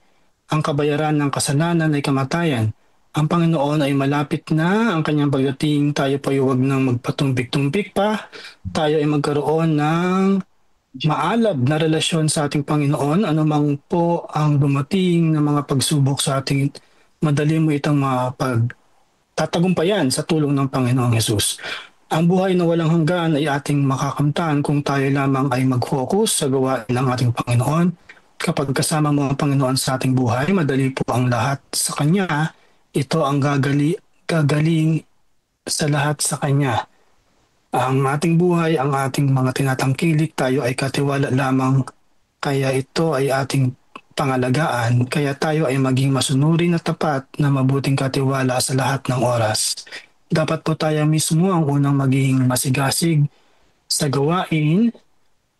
Ang kabayaran ng kasalanan ay kamatayan. Ang Panginoon ay malapit na, ang kanyang pagdating, tayo pa huwag nang magpatumpik-tumpik pa. Tayo ay magkaroon ng maalab na relasyon sa ating Panginoon. Anumang po ang dumating na mga pagsubok sa ating, madali mo itang mapagtatagumpayan sa tulong ng Panginoong Hesus. Ang buhay na walang hanggan ay ating makakamtan kung tayo lamang ay mag-focus sa gawain ng ating Panginoon. Kapag kasama mo ang Panginoon sa ating buhay, madali po ang lahat sa Kanya. Ito ang gagaling sa lahat sa Kanya. Ang ating buhay, ang ating mga tinatangkilik, tayo ay katiwala lamang. Kaya ito ay ating pangalagaan. Kaya tayo ay maging masunuri na tapat na mabuting katiwala sa lahat ng oras. Dapat po tayo mismo ang unang maging masigasig sa gawain.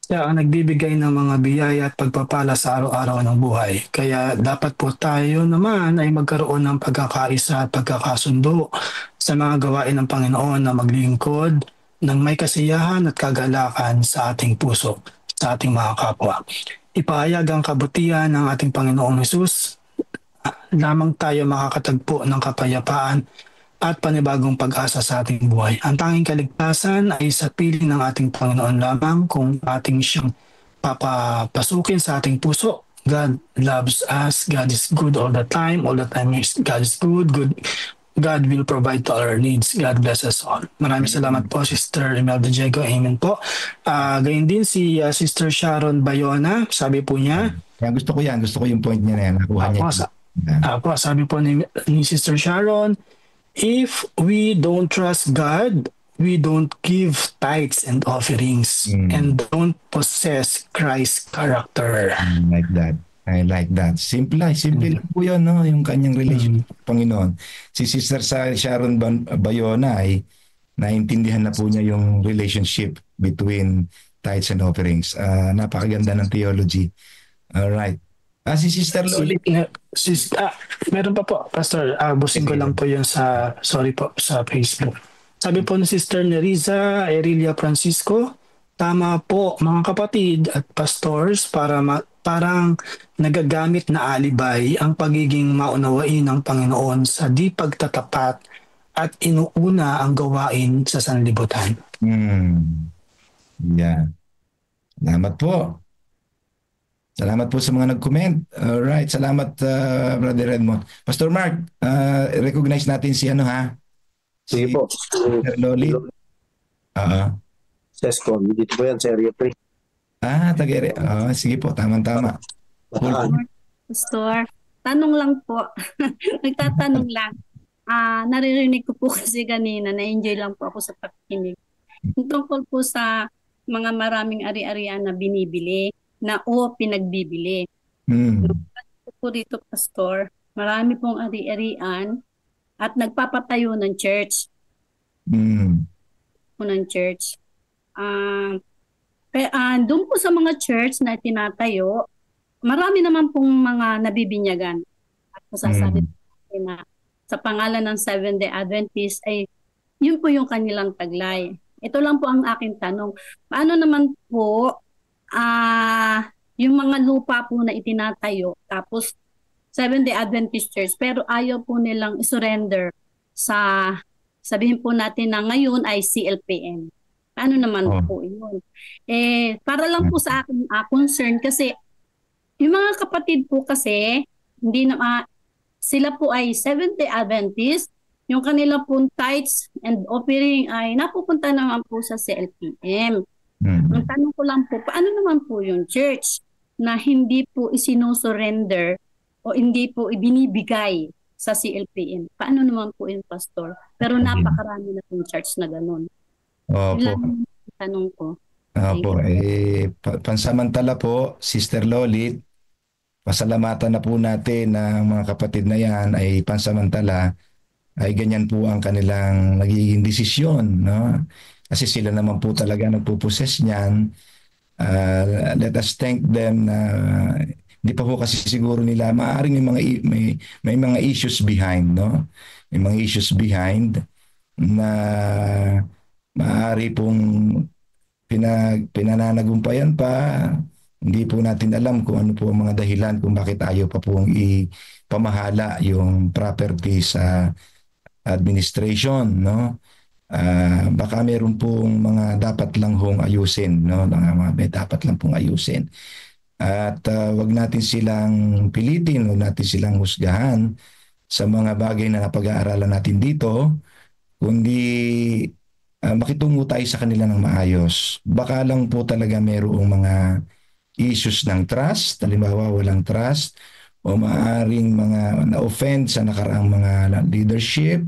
Siya ang nagbibigay ng mga biyaya at pagpapala sa araw-araw ng buhay. Kaya dapat po tayo naman ay magkaroon ng pagkakaisa at pagkakasundo sa mga gawain ng Panginoon na maglingkod ng may kasiyahan at kagalakan sa ating puso, sa ating mga kapwa. Ipahayag ang kabutihan ng ating Panginoong Hesus. Lamang tayo makakatagpo ng kapayapaan at panibagong pag-asa sa ating buhay. Ang tanging kaligtasan ay sa piling ng ating Panginoon lamang kung ating siyang papapasukin sa ating puso. God loves us. God is good all the time. All the time God is good. God will provide to all our needs. God bless us all. Maraming salamat po, Sister Imelda Diego. Amen po. Gayun din si Sister Sharon Bayona. Sabi po niya. Gusto ko yan. Gusto ko yung point niya na yan. Nakuha niya. Sabi po ni Sister Sharon, if we don't trust God, we don't give tithes and offerings and don't possess Christ's character. I like that. Simple lang po yun, no? Yung kanyang relation sa Panginoon. Si Sister Sharon Bayona ay naintindihan na po niya yung relationship between tithes and offerings. Napakaganda ng theology. Alright. Si Sister Loli. Meron pa po, Pastor. Busin ko lang po yun sa Facebook. Sabi po ni Sister Neriza Erilia Francisco, tama po mga kapatid at pastors, parang nagagamit na alibay ang pagiging maunawain ng Panginoon sa di pagtatapat at inuuna ang gawain sa sanlibutan. Yeah. Salamat po. Salamat po sa mga nag-comment. Alright, salamat Brother Edmond. Pastor Mark, recognize natin si Sige po. Sister Loli. Sesko, dito po yan sa area 3. Tagare. Sige po, tama-tama. Pastor, tanong lang po. Nagtatanong lang. Naririnig ko po kasi kanina, na-enjoy lang po ako sa pakikinig. Tungkol po sa mga maraming ari-arian na binibili pinagbibili. Po dito, Pastor, marami pong ari-arian at nagpapatayo ng church. Ng church. Doon po sa mga church na tinatayo, marami naman pong mga nabibinyagan. At masasabi na sa pangalan ng Seventh-day Adventist ay yun po yung kanilang taglay. Ito lang po ang aking tanong. Paano naman po yung mga lupa po na itinatayo, tapos Seventh-day Adventist Church, pero ayaw po nilang isurrender sa, sabihin po natin na ngayon ay CLPM. Paano naman po yun? Para lang po sa akin concern kasi yung mga kapatid po kasi, hindi na, sila po ay Seventh-day Adventist, yung kanila pong tithes and offering ay napupunta naman po sa CLPM. Ang tanong ko lang po, paano naman po yung church na hindi po isinusurrender o hindi po ibinibigay sa CLPM? Paano naman po yung pastor? Pero napakarami na pong church na ganun. Ilan ang tanong ko. Pansamantala po, Sister Loli, pasalamatan na po natin ng mga kapatid na yan ay pansamantala, ay ganyan po ang kanilang nagiging desisyon, no? Kasi sila naman po talaga nagpuposes niyan. Let us thank them na hindi pa po kasi siguro nila maaaring may mga issues behind, no? May mga issues behind na maaari pong pinananagumpayan pa. Hindi po natin alam kung ano po ang mga dahilan kung bakit ayaw pa pong ipamahala yung property sa administration, no? Baka meron pong mga dapat lang hong ayusin, no? May dapat lang pong ayusin. At wag natin silang pilitin, wag natin silang husgahan sa mga bagay na napag-aaralan natin dito, kundi makitungo tayo sa kanila ng maayos. Baka lang po talaga merong mga issues ng trust, halimbawa walang trust, o maaaring mga na-offend sa nakaraang mga leadership.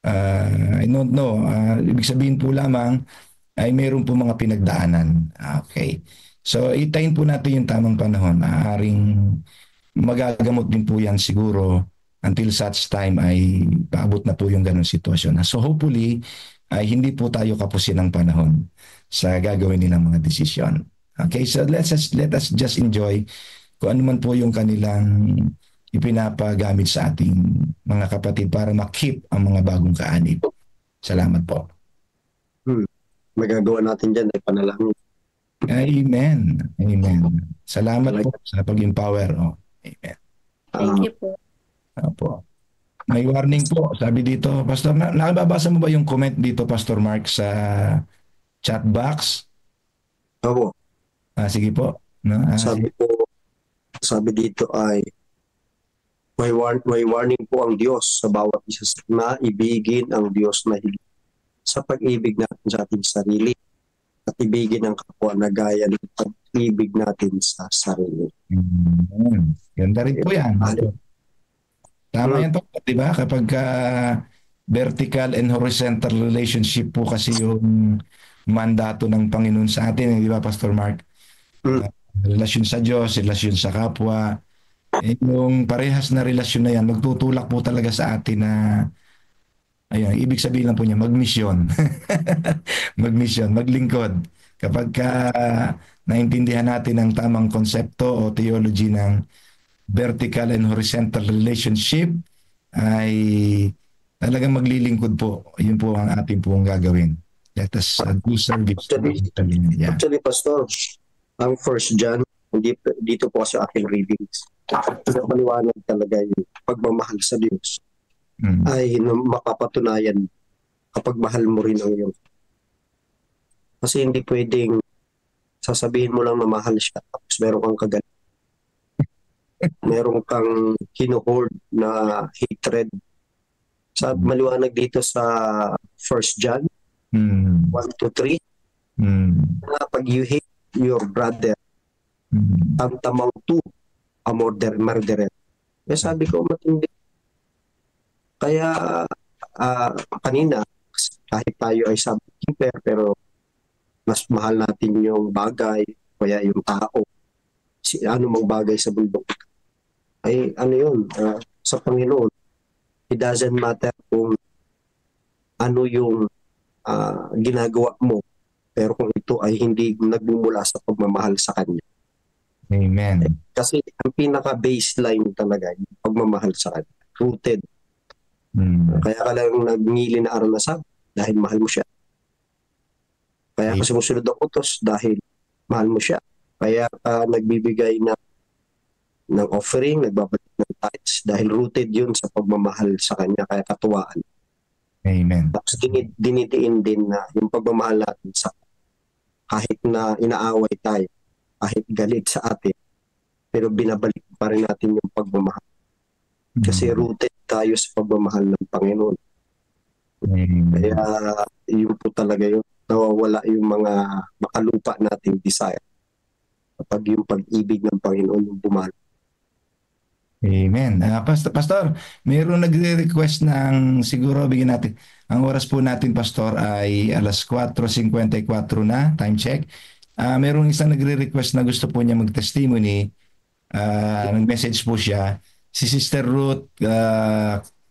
I don't know. Ibig sabihin po lamang ay meron po mga pinagdaanan. Okay. So, itayin po natin yung tamang panahon. Maaaring magagamot din po yan siguro until such time ay paabot na po yung ganong sitwasyon. So, hopefully, ay hindi po tayo kapusin ng panahon sa gagawin nilang mga desisyon. Okay, so let us just enjoy kung ano man po yung kanilang ipinapagamit sa ating mga kapatid para makip ang mga bagong kaanib. Salamat po. Magagawa natin dyan ay panalangin. Amen. Amen. Salamat po sa pag-empower. Amen. Thank you po. Opo. May warning po. Sabi dito, Pastor, nakababasa mo ba yung comment dito, Pastor Mark, sa chat box? Opo. Sige po. No? Sabi dito ay may warning po ang Diyos sa bawat isa na ibigin ang Diyos na higit sa pag-ibig natin sa ating sarili at ibigin ang kapwa na gaya ng pag-ibig natin sa sarili. Ganda rin po yan. Tama yan po, di ba? Kapag vertical and horizontal relationship po kasi yung mandato ng Panginoon sa atin, di ba, Pastor Mark? Relasyon sa Diyos, relasyon sa kapwa. Yung parehas na relasyon na yan, magtutulak po talaga sa atin na, ayun, ibig sabihin lang po niya, magmisyon. Magmisyon, maglingkod. Kapag naintindihan natin ang tamang konsepto o theology ng vertical and horizontal relationship, ay talagang maglilingkod po. Yun po ang ating pong gagawin. Let us do service. Actually, Pastor, ang 1 John, dito po kasi aking readings. Paliwanag talaga yung pagmamahal sa Diyos ay mapapatunayan kapag mahal mo rin ang iyong. Kasi hindi pwedeng sasabihin mo lang na mahal siya tapos meron kang kagalit. Meron kang hinuhold na hatred. Sa maliwanag dito sa 1 John 1-3 na pag you hate your brother tantamang to a murderer. Sabi ko matindi. Kaya kanina kahit tayo ay shopkeeper pero mas mahal natin yung bagay kaya yung tao. Ano mang bagay sa bundok ay ano yun sa Panginoon. It doesn't matter kung ano yung ginagawa mo pero kung ito ay hindi nagmumula sa pagmamahal sa Kanya. Amen. Kasi ang pinaka-baseline talaga yung pagmamahal sa Kanya. Rooted. Kaya ka lang nagngili na araw na Sabat dahil mahal mo siya. Kaya ka sumusunod ang utos dahil mahal mo siya. Kaya ka nagbibigay ng offering, nagbabalik ng tithes dahil rooted yun sa pagmamahal sa Kanya. Kaya katuwaan. Amen. Tapos dinidiin din na yung pagmamahal natin sa kahit na inaaway tayo, kahit galit sa atin, pero binabalik pa rin natin yung pagmamahal. Kasi rooted tayo sa pagmamahal ng Panginoon. Kaya yun po talaga yun. Nawawala yung mga makalupa nating desire kapag yung pag-ibig ng Panginoon yung bumalik. Amen. Pastor, mayroong nagre-request ng siguro bigyan natin. Ang oras po natin, Pastor, ay alas 4:54 na. Time check. Mayroong isang nagre-request na gusto po niya mag-testimony Nag-message po siya. Si Sister Ruth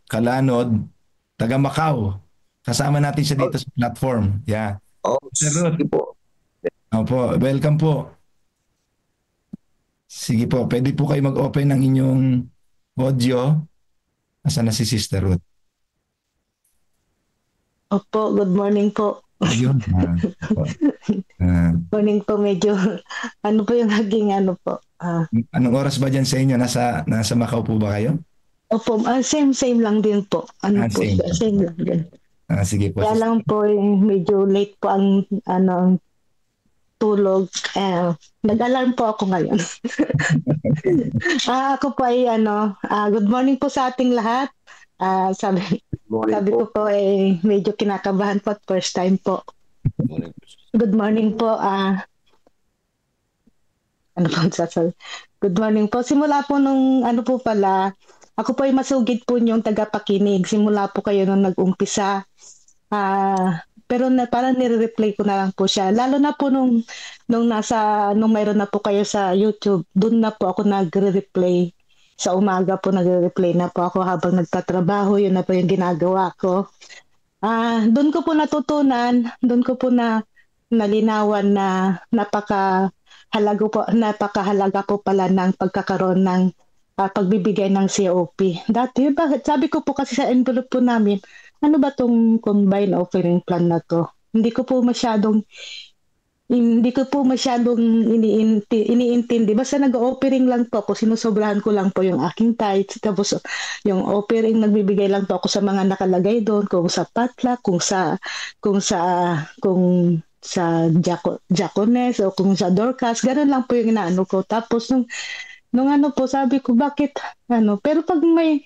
Kalanod, taga Macau. Kasama natin siya dito sa platform. Yeah. Sister Ruth. Opo, welcome po. Sige po, pwede po kayo mag-open ng inyong audio. Asan na si Sister Ruth? Opo, good morning po. Ayun. Morning po, medyo ano po yung naging ano po. Anong oras ba dyan sa inyo? Nasa Macau po ba kayo? Opo, same lang din po. Ano po, same lang din. Sige po. Kaya lang po, medyo late po ang ang tulog. Nag-alarm po ako ngayon. Ako po ay good morning po sa ating lahat. Sabi ko po medyo kinakabahan po at first time po. Good morning po. Good morning po. Simula po nung po pala, ako po ay masugid po niyong tagapakinig. Simula po kayo nung nag-umpisa. Pero parang nire-replay ko na lang po siya. Lalo na po nung mayroon na po kayo sa YouTube, doon na po ako nagre-replay. Sa umaga po nagre-replay na po ako habang nagtatrabaho. Yun na po yung ginagawa ko. Doon ko po natutunan, doon ko po nalinawan na napakahalaga po pala ng pagkakaroon ng pagbibigay ng COP. Dati, bakit? Sabi ko po kasi sa envelope po namin, ano ba tong combined offering plan na to? Hindi ko po masyadong iniintindi. Basta nag-offering lang po ako, sinusobrahan ko lang po yung aking tithes, tapos yung offering nagbibigay lang po ako sa mga nakalagay doon, kung sa potluck, kung sa Diaconess o kung sa Dorcas, ganoon lang po yung inaano ko. Tapos nung po, sabi ko bakit pero pag may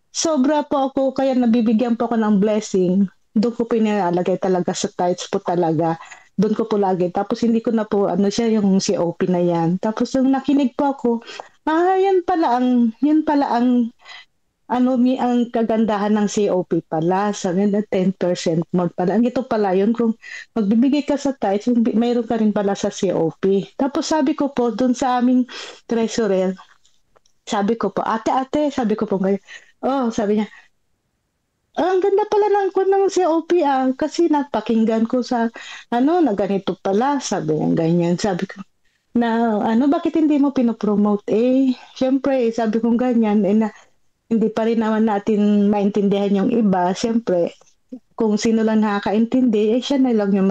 sobra po ako, kaya nabibigyan po ako ng blessing, doon ko po inilalagay talaga sa tithes po talaga. Doon ko po lagi. Tapos hindi ko na po siya yung COP na yan. Tapos nung nakinig po ako, yan pala ang kagandahan ng COP pala. Sabi na 10% mod pala. Ang ito pala yun, kung magbibigay ka sa tithes, mayroon ka rin pala sa COP. Tapos sabi ko po, doon sa aming treasurer, sabi ko po, ate, sabi ko po ngayon, sabi niya, ang ganda pala ng COP kasi napakinggan ko sa na ganito pala, sabi niya ganyan. Sabi ko, bakit hindi mo pinopromote? Syempre, sabi ko ganyan, na hindi pa rin naman natin maintindihan yung iba. Syempre, kung sino lang nakakaintindi, siya na lang yung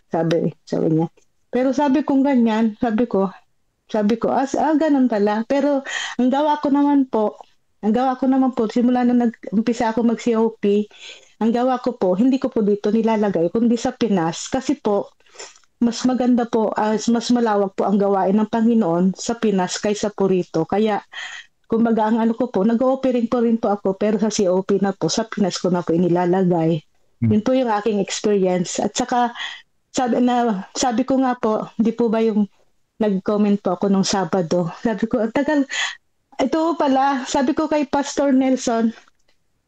sabi niya. Pero sabi ko ganyan, sabi ko, ganun pala. Pero ang gawa ko naman po, simula nung nag-umpisa ako mag-COP, ang gawa ko po, hindi ko po dito nilalagay, kundi sa Pinas. Kasi po, mas maganda po, mas malawak po ang gawain ng Panginoon sa Pinas kaysa po rito. Kaya, kumbaga ang ko po, nag-offering po rin po ako, pero sa COP na po, sa Pinas ko na po inilalagay. Yun po yung aking experience. At saka, sabi ko nga po, di po ba yung nag-comment po ako nung Sabado. Sabi ko, tagal, ito pala, sabi ko kay Pastor Nelson,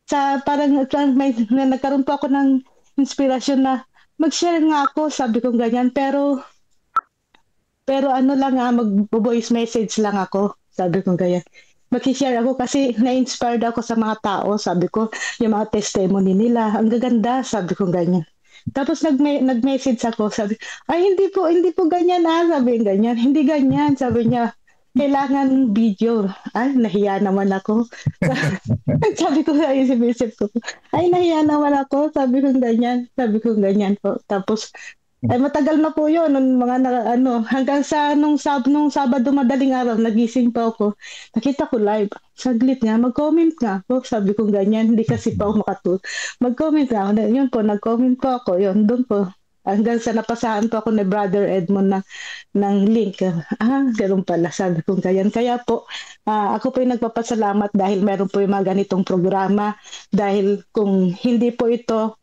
nagkaroon po ako ng inspirasyon na mag-share nga ako, sabi ko ganyan, pero mag-voice message lang ako, sabi ko ganyan. Mag-share ako kasi na-inspired ako sa mga tao, sabi ko, yung mga testimony nila, ang gaganda, sabi ko ganyan. Tapos nag-message ako, sabi, hindi po ganyan sabi ganyan, hindi ganyan, sabi niya, kailangan video. Nahiya naman ako. Sabi ko sa isip ko, nahiya naman ako. Sabi ko ganyan po. Tapos, matagal na po yun. Hanggang sa nung Sabado madaling araw, nagising pa ako. Nakita ko live. Saglit nga, mag-comment nga ako. Sabi ko ganyan, hindi kasi pa ako makatulog. Mag-comment nga ako. Yun po, nag-comment po ako. Yun, doon po. Hanggang sa napasahan po ako ni Brother Edmond ng link. Ganoon pala, sabi ko ganyan. Kaya po, ako po yung nagpapasalamat dahil meron po yung mga ganitong programa. Dahil kung hindi po ito,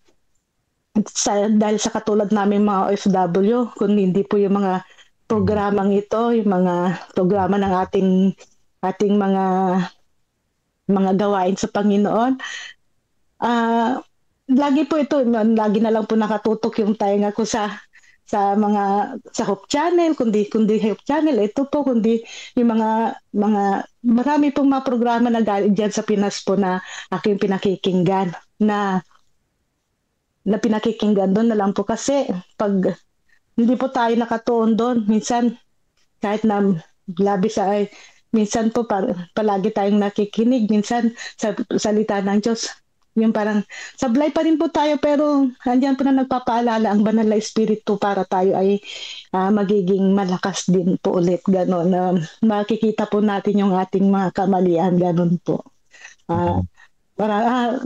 dahil sa katulad namin mga OFW, kung hindi po yung mga programang ito, yung mga programa ng ating mga gawain sa Panginoon, lagi po ito, lagi na lang po nakatutok yung tainga ko sa sa Hope Channel, kundi Hope Channel, ito po, kundi yung mga marami pong mga programa na galing dyan sa Pinas po na aking pinakikinggan na pinakikinggan doon na lang po kasi pag hindi po tayo nakatuon doon, minsan kahit na labis ay minsan po palagi tayong nakikinig, minsan sa salita ng Diyos. Yung parang sablay pa rin po tayo pero andyan po na nagpapaalala ang banal na espiritu para tayo ay magiging malakas din po ulit. Ganon. Makikita po natin yung ating mga kamalian. Ganon po.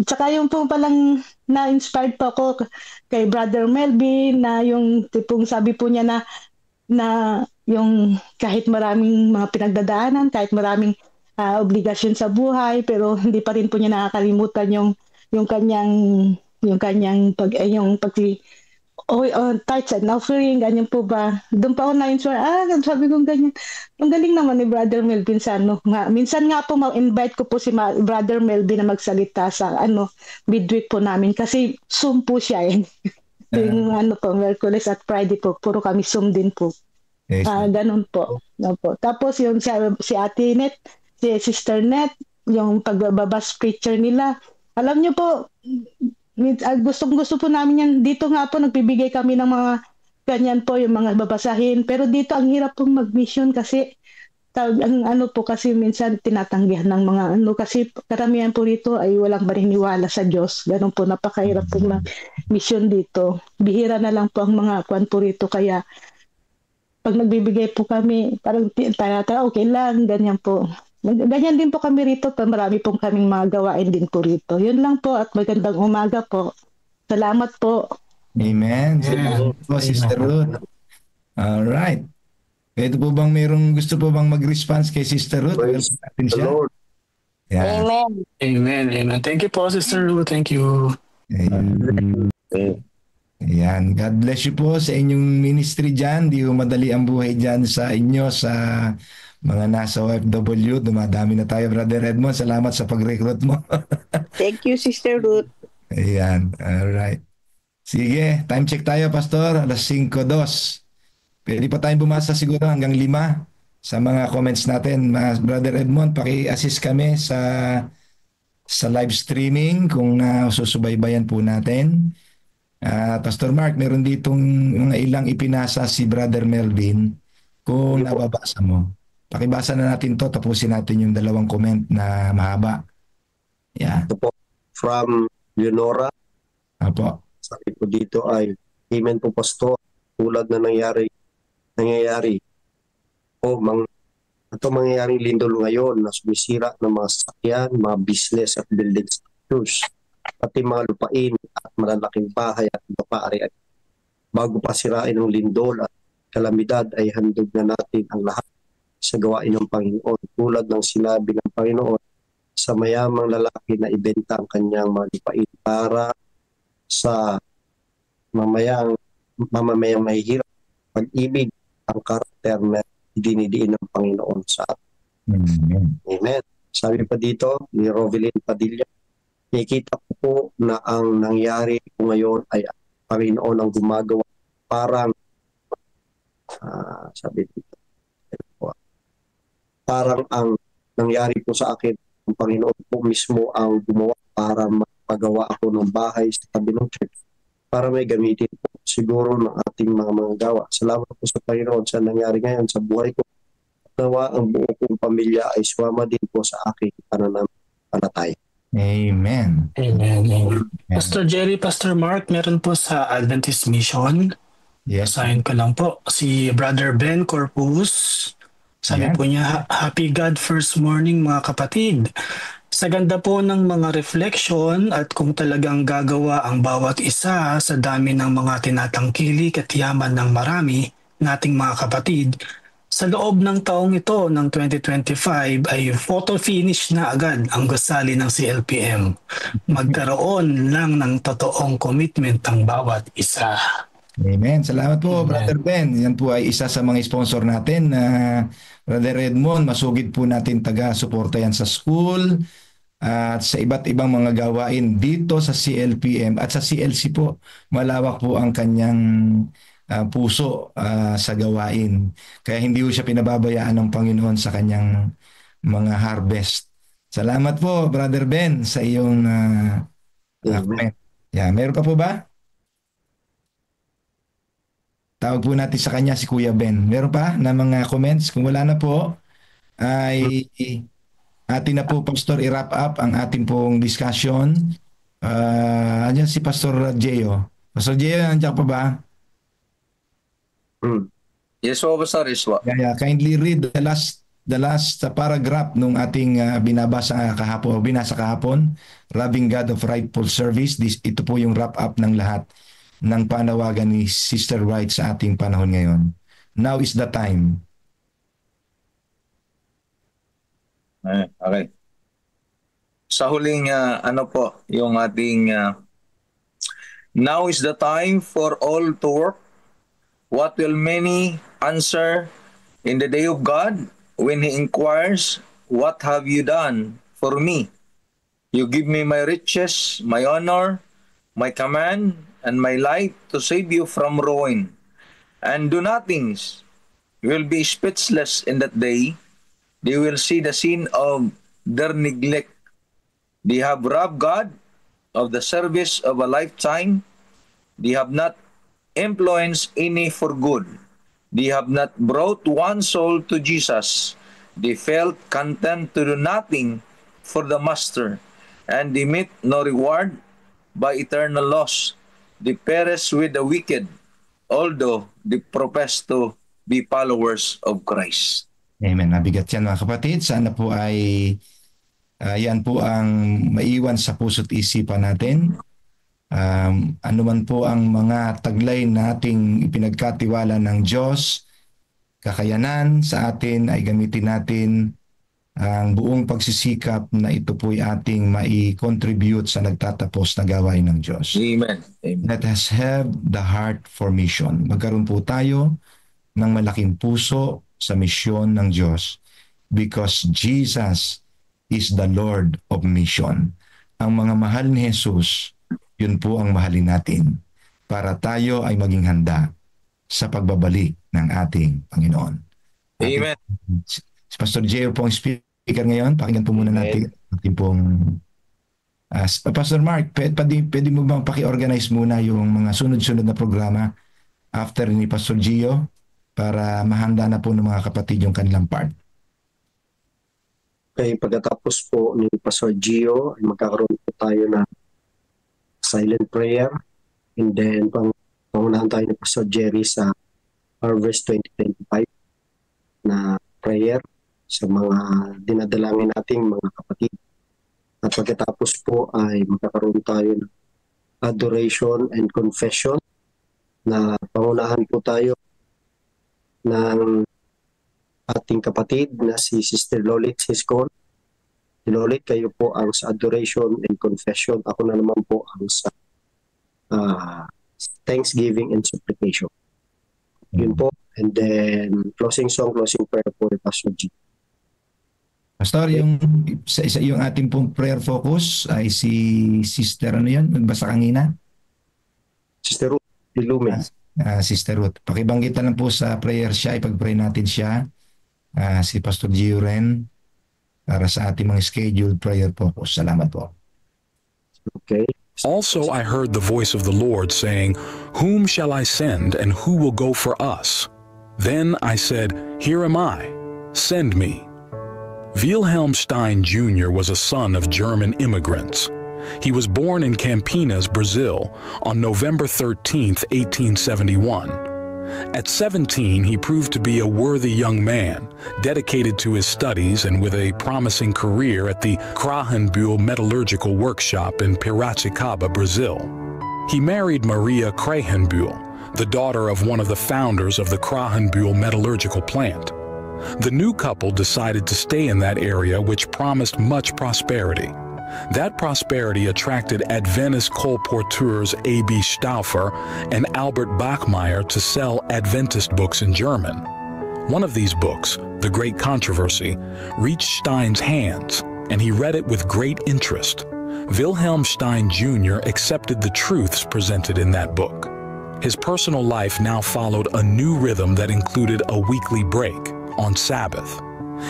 Tsaka yung po palang na-inspired po ako kay Brother Melvin na yung tipong sabi po niya na yung kahit maraming mga pinagdadaanan, kahit maraming obligasyon sa buhay, pero hindi pa rin po niya nakakalimutan yung kanyang tithes and offering, ganyan po ba. Doon pa ako na-inspire, sabi ko ganyan. Ang galing naman ni Brother Melvin sa minsan nga po ma-invite ko po si Brother Melvin na magsalita sa midweek po namin kasi Zoom po siya yung Merkules at Friday po, puro kami Zoom din po. Yes, ganun po. Tapos yung si Ate Net, si Sister Net, yung pagbabas preacher nila. Alam niyo po, gustong-gusto po namin yan. Dito nga po, nagbibigay kami ng mga ganyan po, yung mga babasahin. Pero dito, ang hirap pong mag-mission kasi kasi minsan tinatanggihan ng mga kasi karamihan po rito ay walang paniniwala sa Diyos. Ganun po, napakahirap po mag-mission dito. Bihira na lang po ang mga kwan po rito. Kaya, pag nagbibigay po kami, parang okay lang, ganyan po. Ganyan din po kami rito, marami pong kaming mga gawain din po rito. Yun lang po at magandang umaga po. Salamat po. Amen. Salamat po, Sister Ruth. Alright. Pwede po bang gusto po bang mag-response kay Sister Ruth? Praise the Lord. Yeah. Amen. Amen. Thank you po, Sister Ruth. Thank you. Amen. Ayan. God bless you po sa inyong ministry dyan. Di ko madali ang buhay dyan sa inyo, sa mga nasa OFW. Dumadami na tayo, Brother Edmond. Salamat sa pag-recruit mo. Thank you, Sister Ruth. Ayan. Alright. Sige, time check tayo, Pastor. 5:02. Pwede pa tayong bumasa siguro hanggang 5 sa mga comments natin. Brother Edmond, paki-assist kami sa live streaming kung susubaybayan po natin. Pastor Mark, meron ditong mga ilang ipinasa si Brother Melvin. Kung nababasa mo, pakibasa na natin to, tapusin natin yung 2 comment na mahaba. Yeah. Ito po, from Leonora. Apo. Sabi po dito ay, Amen po, Pastor. Tulad na nangyayari ito mangyayaring lindol ngayon na sumisira ng mga sasakyan, mga business at building structures, pati mga lupain at malalaking bahay at lupa-ari. Bago pa sirain ng lindol at kalamidad ay handog na natin ang lahat sa gawain ng Panginoon. Tulad ng sinabi ng Panginoon sa mayamang lalaki na ibenta ang kanyang mga lupain para sa mamamayang mahihirap. Pag-ibig ang karakter na dinidiin ng Panginoon sa atin. Amen. Sabi pa dito ni Rovelyn Padilla, nakikita ko po na ang nangyari po ngayon ay ang Panginoon ang gumagawa. Parang sabi dito, parang ang nangyari po sa akin, ang Panginoon po mismo ang gumawa para magpagawa ako ng bahay sa tabi ng church para may gamitin po siguro ng ating mga gawa. Salamat po sa Panginoon sa nangyari ngayon sa buhay ko. Nawa ang buo kong pamilya ay sumama din po sa aking pananampalataya. Amen. Amen. Pastor Jerry, Pastor Mark, meron po sa Adventist Mission. Yes. Sign ko lang po. Si Brother Ben Corpus. Sabi po niya, Happy God First Morning mga kapatid. Sa ganda po ng mga reflection at kung talagang gagawa ang bawat isa sa dami ng mga tinatangkilik at yaman ng marami nating mga kapatid, sa loob ng taong ito ng 2025 ay photo finish na agad ang gusali ng CLPM. Magkaroon lang ng totoong commitment ang bawat isa. Amen. Salamat po, Amen. Brother Ben. Yan po ay isa sa mga sponsor natin. Brother Edmond, masugid po natin taga-suporta yan sa school at sa iba't ibang mga gawain dito sa CLPM at sa CLC po. Malawak po ang kanyang puso sa gawain. Kaya hindi ho siya pinababayaan ng Panginoon sa kanyang mga harvest. Salamat po, Brother Ben, sa iyong comment. Yeah, meron pa po ba? Tawag po natin sa kanya si Kuya Ben. Meron pa na mga comments? Kung wala na po, ay atin na po, Pastor, i-wrap up ang ating pong discussion. Andiyan si Pastor Gio. Pastor Gio, nandiyan pa ba? Yes, Pastor Iswa. Yeah, kindly read the last paragraph nung ating binasa kahapon, Robbing God of Rightful Service. Ito po yung wrap up ng lahat ng panawagan ni Sister White sa ating panahon ngayon. Now is the time. Okay. Sa huling yung ating now is the time for all to work. What will many answer in the day of God when He inquires, what have you done for me? You give me my riches, my honor, my command, and my life to save you from ruin. And do nothings. You will be speechless in that day. They will see the sin of their neglect. They have robbed God of the service of a lifetime. They have not influenced any for good. They have not brought one soul to Jesus. They felt content to do nothing for the Master, and they meet no reward by eternal loss. They perish with the wicked, although they profess to be followers of Christ. Amen. Nabigat yan, mga kapatid. Sana po ay yan po ang maiwan sa puso't isipan natin. Ano man po ang mga taglay nating ipinagkatiwala ng Diyos, kakayanan sa atin ay gamitin natin ang buong pagsisikap na ito po'y ating mai-contribute sa nagtatapos na gawain ng Diyos. Amen. Amen. Let us have the heart for mission. Magkaroon po tayo ng malaking puso sa misyon ng Diyos because Jesus is the Lord of mission. Ang mga mahal ni Jesus, yun po ang mahalin natin para tayo ay maging handa sa pagbabalik ng ating Panginoon. Amen. Si Pastor Gio po ang speaker ngayon. Pakinggan po muna natin ating pong Pastor Mark, pwede mo bang paki-organize muna yung mga sunod-sunod na programa after ni Pastor Gio para mahanda na po ng mga kapatid yung kanilang part? Okay, pagkatapos po ni Pastor Gio, magkakaroon po tayo na silent prayer, and then pangunahan tayo ni Pastor Jerry sa Harvest 2025 na prayer sa mga dinadalangin nating mga kapatid. At pagkatapos po ay magkakaroon tayo ng adoration and confession na pangunahan po tayo ng ating kapatid na si Sister Lolit Siscon. Si Lolit, kayo po ang sa adoration and confession. Ako na naman po ang sa thanksgiving and supplication. Yun po. And then, closing song, closing prayer po ni Pastor G. Pastor, yung ating pong prayer focus ay si Sister, ano yun? Magbasa kanina? Sister Ruth Ilume. Sister Ruth. Pakibanggit na lang po sa prayer siya, ipag-pray natin siya. Si Pastor Gio rin para sa ating mga scheduled prayer focus. Salamat po. Okay. Also I heard the voice of the Lord saying, "Whom shall I send, and who will go for us? Then I said, Here am I, send me." Wilhelm Stein Jr. was a son of German immigrants. He was born in Campinas, Brazil, on November 13, 1871. At 17, he proved to be a worthy young man, dedicated to his studies and with a promising career at the Krahenbuhl Metallurgical Workshop in Piracicaba, Brazil. He married Maria Krahenbuhl, the daughter of one of the founders of the Krahenbuhl Metallurgical Plant. The new couple decided to stay in that area, which promised much prosperity. That prosperity attracted Adventist colporteurs A.B. Stauffer and Albert Bachmeier to sell Adventist books in German. One of these books, The Great Controversy, reached Stein's hands, and he read it with great interest. Wilhelm Stein Jr. accepted the truths presented in that book. His personal life now followed a new rhythm that included a weekly break on Sabbath.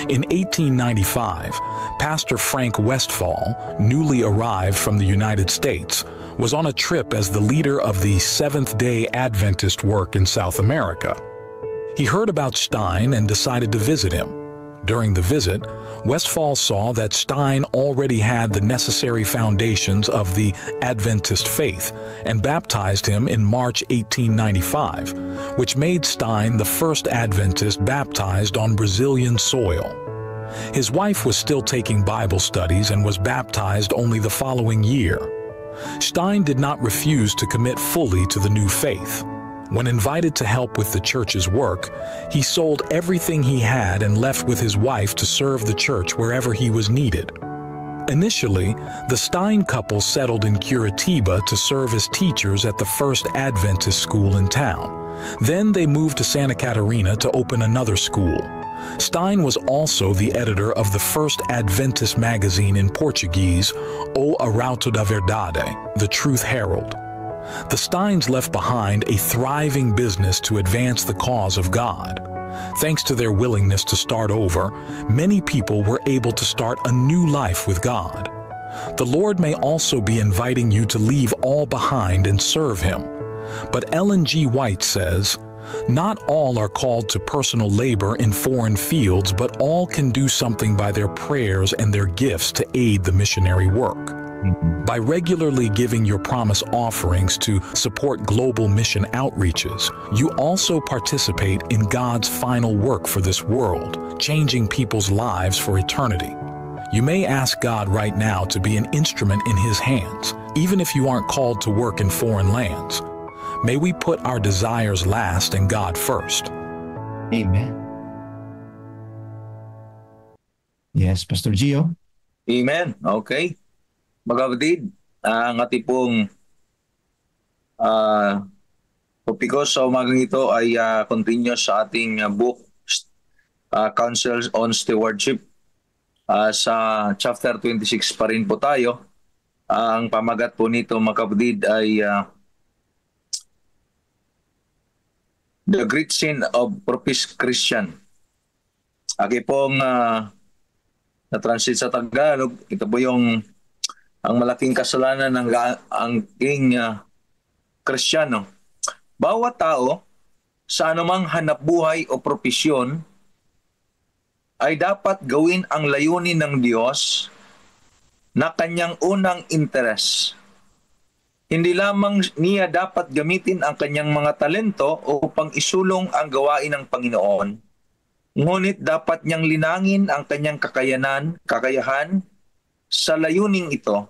In 1895, Pastor Frank Westphal, newly arrived from the United States, was on a trip as the leader of the Seventh-day Adventist work in South America. He heard about Stein and decided to visit him. During the visit, Westphal saw that Stein already had the necessary foundations of the Adventist faith and baptized him in March 1895, which made Stein the first Adventist baptized on Brazilian soil. His wife was still taking Bible studies and was baptized only the following year. Stein did not refuse to commit fully to the new faith. When invited to help with the church's work, he sold everything he had and left with his wife to serve the church wherever he was needed. Initially, the Stein couple settled in Curitiba to serve as teachers at the first Adventist school in town. Then they moved to Santa Catarina to open another school. Stein was also the editor of the first Adventist magazine in Portuguese, O Arauto da Verdade, The Truth Herald. The Steins left behind a thriving business to advance the cause of God. Thanks to their willingness to start over, many people were able to start a new life with God. The Lord may also be inviting you to leave all behind and serve Him. But Ellen G. White says, "Not all are called to personal labor in foreign fields, but all can do something by their prayers and their gifts to aid the missionary work." By regularly giving your promise offerings to support global mission outreaches, you also participate in God's final work for this world, changing people's lives for eternity. You may ask God right now to be an instrument in His hands, even if you aren't called to work in foreign lands. May we put our desires last and God first. Amen. Yes, Pastor Gio. Amen. Okay. Mga kapatid, ang ating pong topiko sa umagang ito ay continue sa ating book, Counsels on Stewardship. Sa chapter 26 pa rin po tayo. Ang pamagat po nito, mga kapatid, ay The Great Sin of Professed Christian. Aki pong na-translate sa Tagalog, ito po yung ang malaking kasalanan ng aking Kristiyano. Bawat tao sa anumang hanapbuhay o propesyon ay dapat gawin ang layunin ng Diyos na kanyang unang interes. Hindi lamang niya dapat gamitin ang kanyang mga talento upang isulong ang gawain ng Panginoon, ngunit dapat niyang linangin ang kanyang kakayahan sa layuning ito.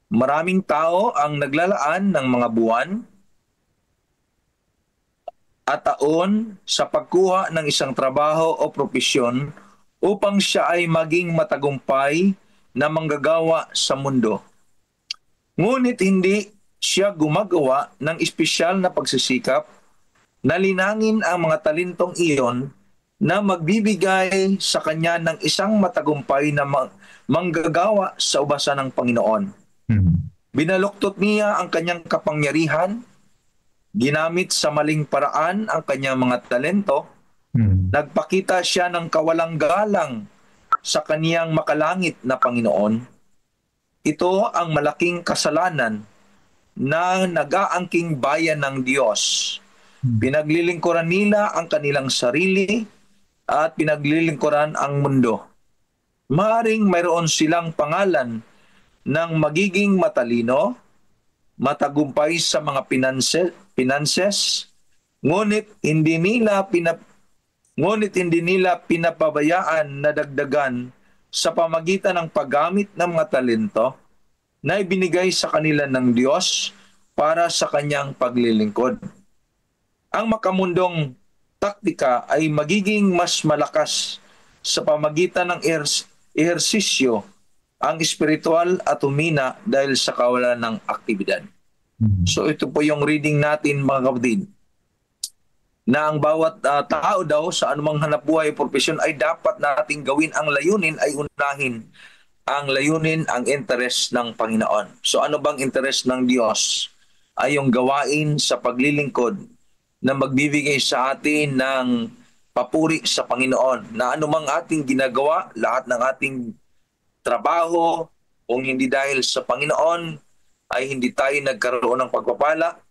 Maraming tao ang naglalaan ng mga buwan at taon sa pagkuha ng isang trabaho o propesyon upang siya ay maging matagumpay na manggagawa sa mundo. Ngunit hindi siya gumagawa ng espesyal na pagsisikap na linangin ang mga talentong iyon na magbibigay sa kanya ng isang matagumpay na manggagawa sa ubasan ng Panginoon. Binaluktot niya ang kanyang kapangyarihan, ginamit sa maling paraan ang kanyang mga talento, nagpakita siya ng kawalang galang sa kaniyang makalangit na Panginoon. Ito ang malaking kasalanan na nag-aangking bayan ng Diyos. Pinaglilingkuran nila ang kanilang sarili at pinaglilingkuran ang mundo. Maaring mayroon silang pangalan ng magiging matalino, matagumpay sa mga finances, ngunit hindi nila pinapabayaan na dagdagan sa pamagitan ng paggamit ng mga talento na ibinigay sa kanila ng Diyos para sa kanyang paglilingkod. Ang makamundong taktika ay magiging mas malakas sa pamagitan ng ehersisyo ang espiritual at humina dahil sa kawalan ng aktibidad. So ito po yung reading natin, mga kapatid, na ang bawat tao daw sa anumang hanapbuhay o profesyon ay dapat nating gawin ang layunin ay unahin ang layunin, ang interest ng Panginoon. So ano bang interest ng Diyos? ay yung gawain sa paglilingkod na magbibigay sa atin ng papuri sa Panginoon, na anumang ating ginagawa, lahat ng ating trabaho, kung hindi dahil sa Panginoon, ay hindi tayo nagkaroon ng pagpapala.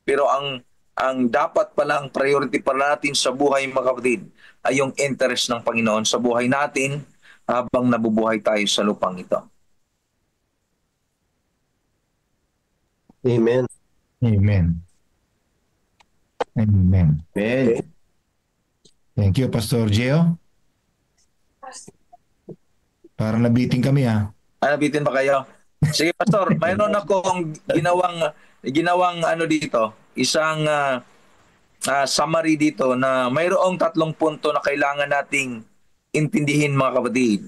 Pero ang dapat pala, ang priority pala natin sa buhay, mga kapatid, ay yung interest ng Panginoon sa buhay natin habang nabubuhay tayo sa lupang ito. Amen. Amen. Amen. Okay. Thank you, Pastor Gio. Parang nabitin kami, ha? Nabitin ba kayo? Sige, Pastor, mayroon akong ginawang ano dito, isang summary dito na mayroong 3 punto na kailangan nating intindihin, mga kapatid,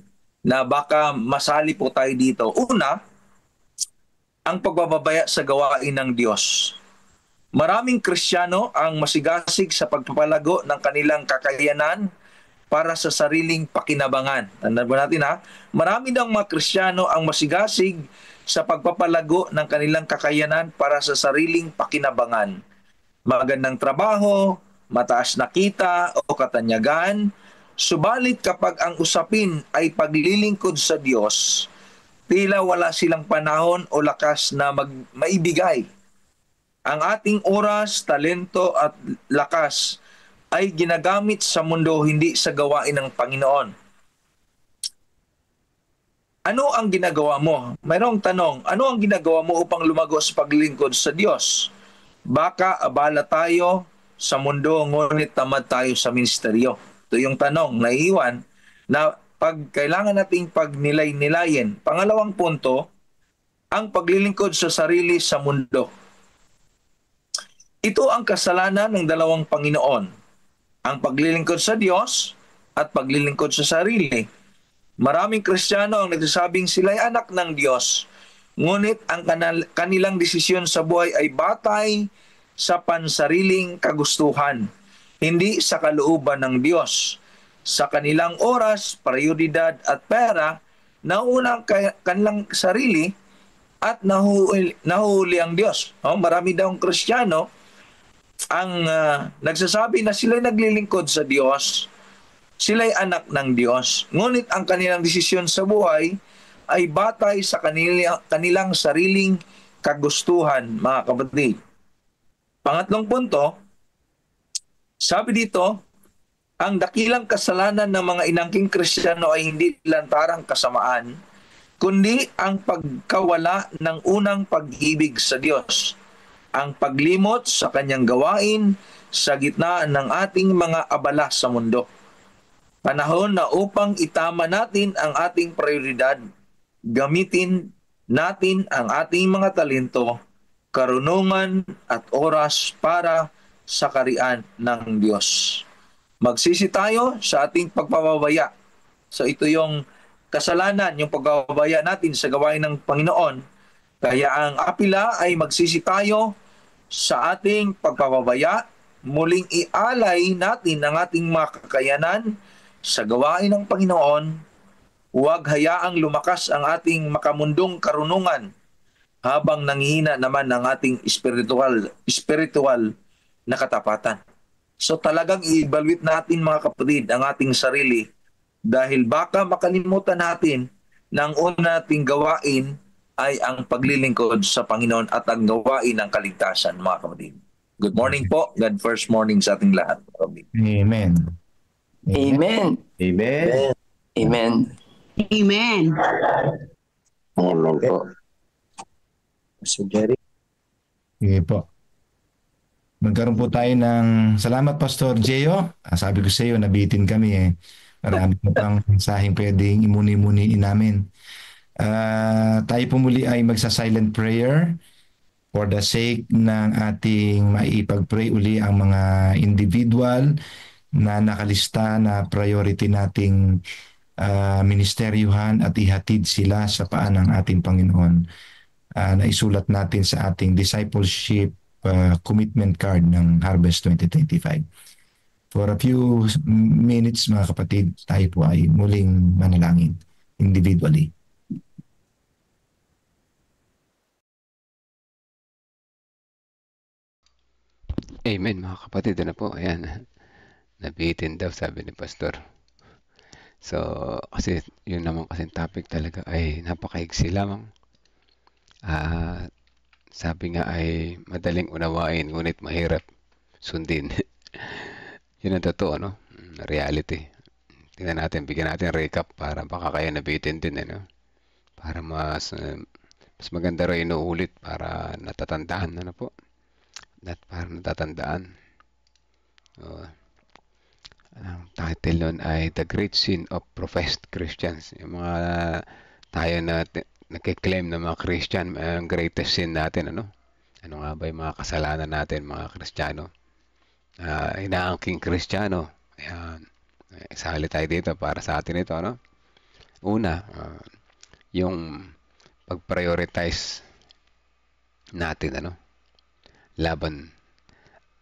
na baka masali po tayo dito. Una, ang pagbababaya sa gawain ng Diyos. Maraming Kristiyano ang masigasig sa pagpapalago ng kanilang kakayanan para sa sariling pakinabangan. Tandaan po natin, ha? Marami ng mga Kristiyano ang masigasig sa pagpapalago ng kanilang kakayanan para sa sariling pakinabangan. Magandang trabaho, mataas na kita o katanyagan. Subalit kapag ang usapin ay paglilingkod sa Diyos, tila wala silang panahon o lakas na maibigay. Ang ating oras, talento at lakas ay ginagamit sa mundo, hindi sa gawain ng Panginoon. Ano ang ginagawa mo? Mayroong tanong, ano ang ginagawa mo upang lumago sa paglilingkod sa Diyos? Baka abala tayo sa mundo, ngunit tamad tayo sa ministeryo. Ito yung tanong na iwan na kailangan nating pagnilay-nilayin. Pangalawang punto, ang paglilingkod sa sarili sa mundo. Ito ang kasalanan ng dalawang Panginoon. Ang paglilingkod sa Diyos at paglilingkod sa sarili. Maraming Kristiyano ang nagsasabing sila'y anak ng Diyos, ngunit ang kanilang desisyon sa buhay ay batay sa pansariling kagustuhan, hindi sa kalooban ng Diyos. Sa kanilang oras, prioridad at pera, nauna ang kanilang sarili at nahuli ang Diyos. Marami daw ang Kristiyano ang nagsasabi na sila'y naglilingkod sa Diyos, sila'y anak ng Diyos. Ngunit ang kanilang desisyon sa buhay ay batay sa kanilang sariling kagustuhan, mga kapatid. Pangatlong punto, sabi dito, ang dakilang kasalanan ng mga inangking Kristiyano ay hindi lantarang kasamaan, kundi ang pagkawala ng unang pag-ibig sa Diyos. Ang paglimot sa kanyang gawain sa gitna ng ating mga abala sa mundo. Panahon na upang itama natin ang ating prioridad, gamitin natin ang ating mga talento, karunungan at oras para sa karian ng Diyos. Magsisi tayo sa ating pagpapabaya. So ito yung kasalanan, yung pagpapabaya natin sa gawain ng Panginoon. Kaya ang apila ay magsisi tayo sa ating pagpapabaya, muling ialay natin ang ating mga kakayanan sa gawain ng Panginoon. Huwag hayaang lumakas ang ating makamundong karunungan habang nanghihina naman ang ating spiritual na katapatan. So talagang i-evaluate natin, mga kapatid, ang ating sarili dahil baka makalimutan natin na ang una nating gawain ay ang paglilingkod sa Panginoon at ang gawain ng kaligtasan, mga kapatid. Good morning po. God first morning sa ating lahat. Amen. Amen. Amen. Amen. Amen. Amen po. Pastor Jerry. Sige po. Magkaroon po tayo ng salamat, Pastor Gio. Sabi ko sa iyo, nabitin kami eh. Marami po pang mensaheng pwedeng imuni-muniin namin. Tayo po muli ay magsa-silent prayer for the sake ng ating maipag-pray uli ang mga individual na nakalista na priority nating ministeryuhan at ihatid sila sa paan ng ating Panginoon. Na isulat natin sa ating discipleship commitment card ng Harvest 2025. For a few minutes, mga kapatid, tayo po ay muling manalangin individually. Amen mga kapatid. Ano po? Ayan. Nabitin daw sabi ni Pastor. So, kasi yun naman kasi topic talaga ay napakaigsi lamang. Sabi nga ay madaling unawain, ngunit mahirap sundin. Yun ang totoo, no? Reality. Tingnan natin, bigyan natin recap para baka kayo nabitin din, ano? Para mas maganda rin inuulit para natatandaan, ano po? Para natatandaan. Ang title nun ay The Great Sin of Professed Christians. Yung mga tayo na nakiklaim na mga Christian, ang greatest sin natin, ano? Ano nga ba yung mga kasalanan natin, mga Kristiyano? Inaangking Kristiyano. Ayan. Isali tayo dito para sa atin ito, ano? Una, yung pag-prioritize natin, ano?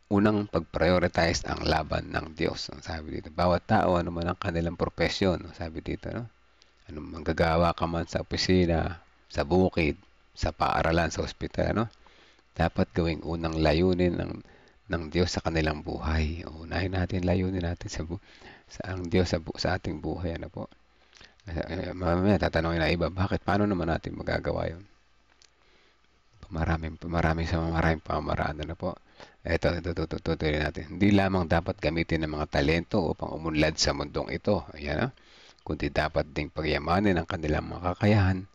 Unang pag-prioritize ang laban ng Diyos. Sabi dito, bawat tao, ano man ang kanilang profesyon. Sabi dito, no? Ano, manggagawa ka man sa opisina, sa bukid, sa paaralan, sa ospital, no? Dapat gawing unang layunin ng Diyos sa kanilang buhay. Unahin natin, layunin natin sa ang Diyos sa ating buhay. Ano po? Mamaya tatanungin na iba, paano naman natin magagawa yun? Maraming pamaraan na po. Ito, tututuloy natin. Hindi lamang dapat gamitin ng mga talento upang umunlad sa mundong ito. Ayan, kundi dapat ding pagyamanin ang kanilang mga kakayahan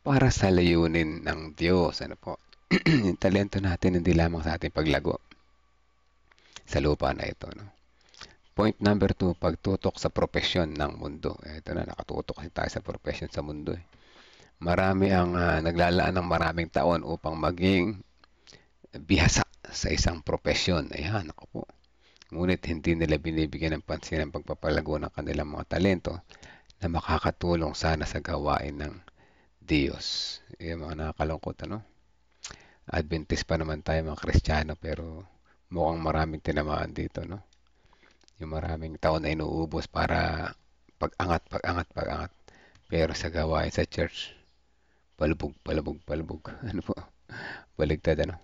para sa layunin ng Diyos. Ano po? Yung talento natin hindi lamang sa ating paglago sa lupa na ito. No? Point number 2, pagtutok sa profesyon ng mundo. Ito na, nakatutok tayo sa profesyon sa mundo. Marami ang naglalaan ng maraming taon upang maging bihasa sa isang profesyon. Ayan, ako po. Ngunit hindi nila binibigyan ng pansin ang pagpapalago ng kanilang mga talento na makakatulong sana sa gawain ng Diyos. Yung mga nakakalungkot, ano? Adventist pa naman tayo mga Kristiyano, pero mukhang maraming tinamaan dito, no? Yung maraming taon na inuubos para pag-angat. Pero sa gawain sa church, palubog. Ano po? Baligtad, ano?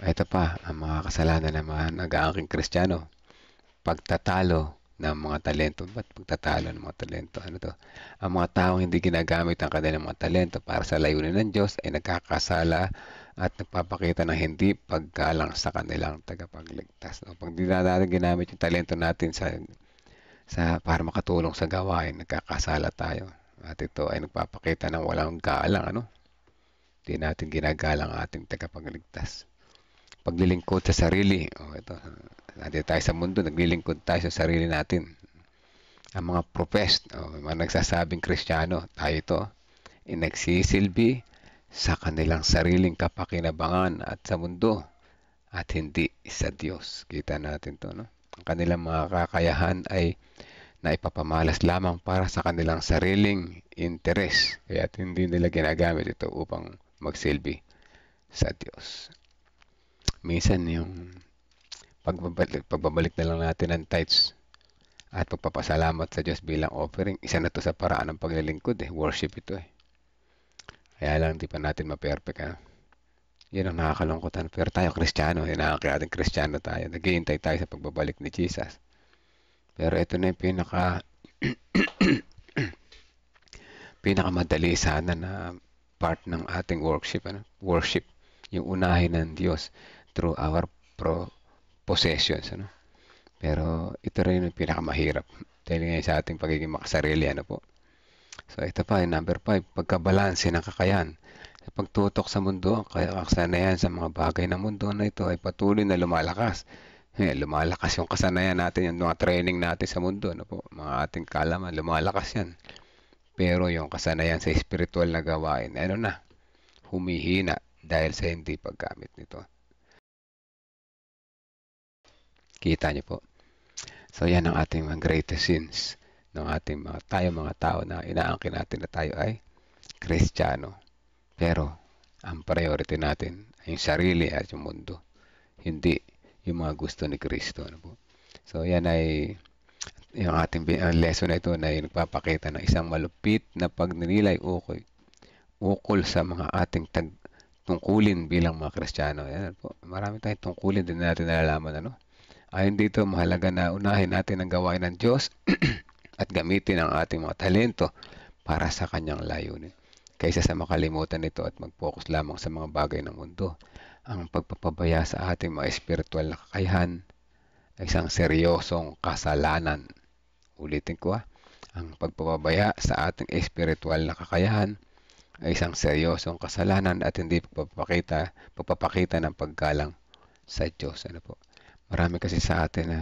Ito pa, ang mga kasalanan ng mga nag-aangking Kristiyano. Pagtatalo ng mga talento. Ba't pagtatalo ng mga talento? Ano to? Ang mga taong hindi ginagamit ang kanilang mga talento para sa layunin ng Diyos ay nagkakasala at nagpapakita ng hindi paggalang sa kanilang tagapagligtas. Pag hindi natin ginamit yung talento natin para makatulong sa gawain, nagkakasala tayo. At ito ay nagpapakita ng walang galang, ano? Hindi natin ginagalang ating tagapagligtas. Paglilingkod sa sarili. Ito, natin tayo sa mundo, naglilingkod tayo sa sarili natin. Ang mga professed, mga nagsasabing Kristiyano, tayo ito, nagsisilbi sa kanilang sariling kapakinabangan at sa mundo at hindi sa Diyos. Kita natin to, no? Ang kanilang mga kakayahan ay naipapamalas lamang para sa kanilang sariling interes. Kaya hindi nila ginagamit ito upang magsilbi sa Diyos. Minsan yung pagbabalik na lang natin ng tithes at pagpapasalamat sa Diyos bilang offering, isa na to sa paraan ng paglilingkod. Worship ito. Kaya lang di pa natin ma-perfect. Yan ang nakakalungkotan. Pero tayo Kristiyano, nakakating Kristiyano tayo. Naghihintay tayo sa pagbabalik ni Jesus. Pero ito na yung pinakamadali sana na part ng ating worship. Worship, yung unahin ng Diyos through our possessions. Pero ito rin yung pinakamahirap dahil ngayon sa ating pagiging makasarili. Po? So ito pa, number 5, pagkabalanse ng kakayahan. Sa pagtutok sa mundo, kaya kasanayan sa mga bagay ng mundo na ito ay patuloy na lumalakas. Lumalakas yung kasanayan natin, yung mga training natin sa mundo, po? Mga ating kalaman, lumalakas yan. Pero yung kasanayan sa spiritual na gawain, humihina dahil sa hindi paggamit nito. Kita niyo po. So yan ang ating mga greatest sins ng ating mga tao na inaangkin natin na tayo ay Kristiyano. Pero ang priority natin ay yung sarili at yung mundo. Hindi yung mga gusto ni Kristo. Po? So yan ay yung ating lesson na ito na nagpapakita ng isang malupit na pagninilay ukol sa mga ating tungkulin bilang mga Kristiyano. Yan po. Marami tayong tungkulin din natin nalalaman. Ano? Ayon dito, mahalaga na unahin natin ang gawain ng Diyos at gamitin ang ating mga talento para sa kanyang layunin. Kaysa sa makalimutan ito at mag-focus lamang sa mga bagay ng mundo. Ang pagpapabaya sa ating mga espiritual na kakayahan ay isang seryosong kasalanan. Ulitin ko ang pagpapabaya sa ating espiritual na kakayahan ay isang seryosong kasalanan at hindi pagpapakita ng paggalang sa Diyos. Ano po? Marami kasi sa atin na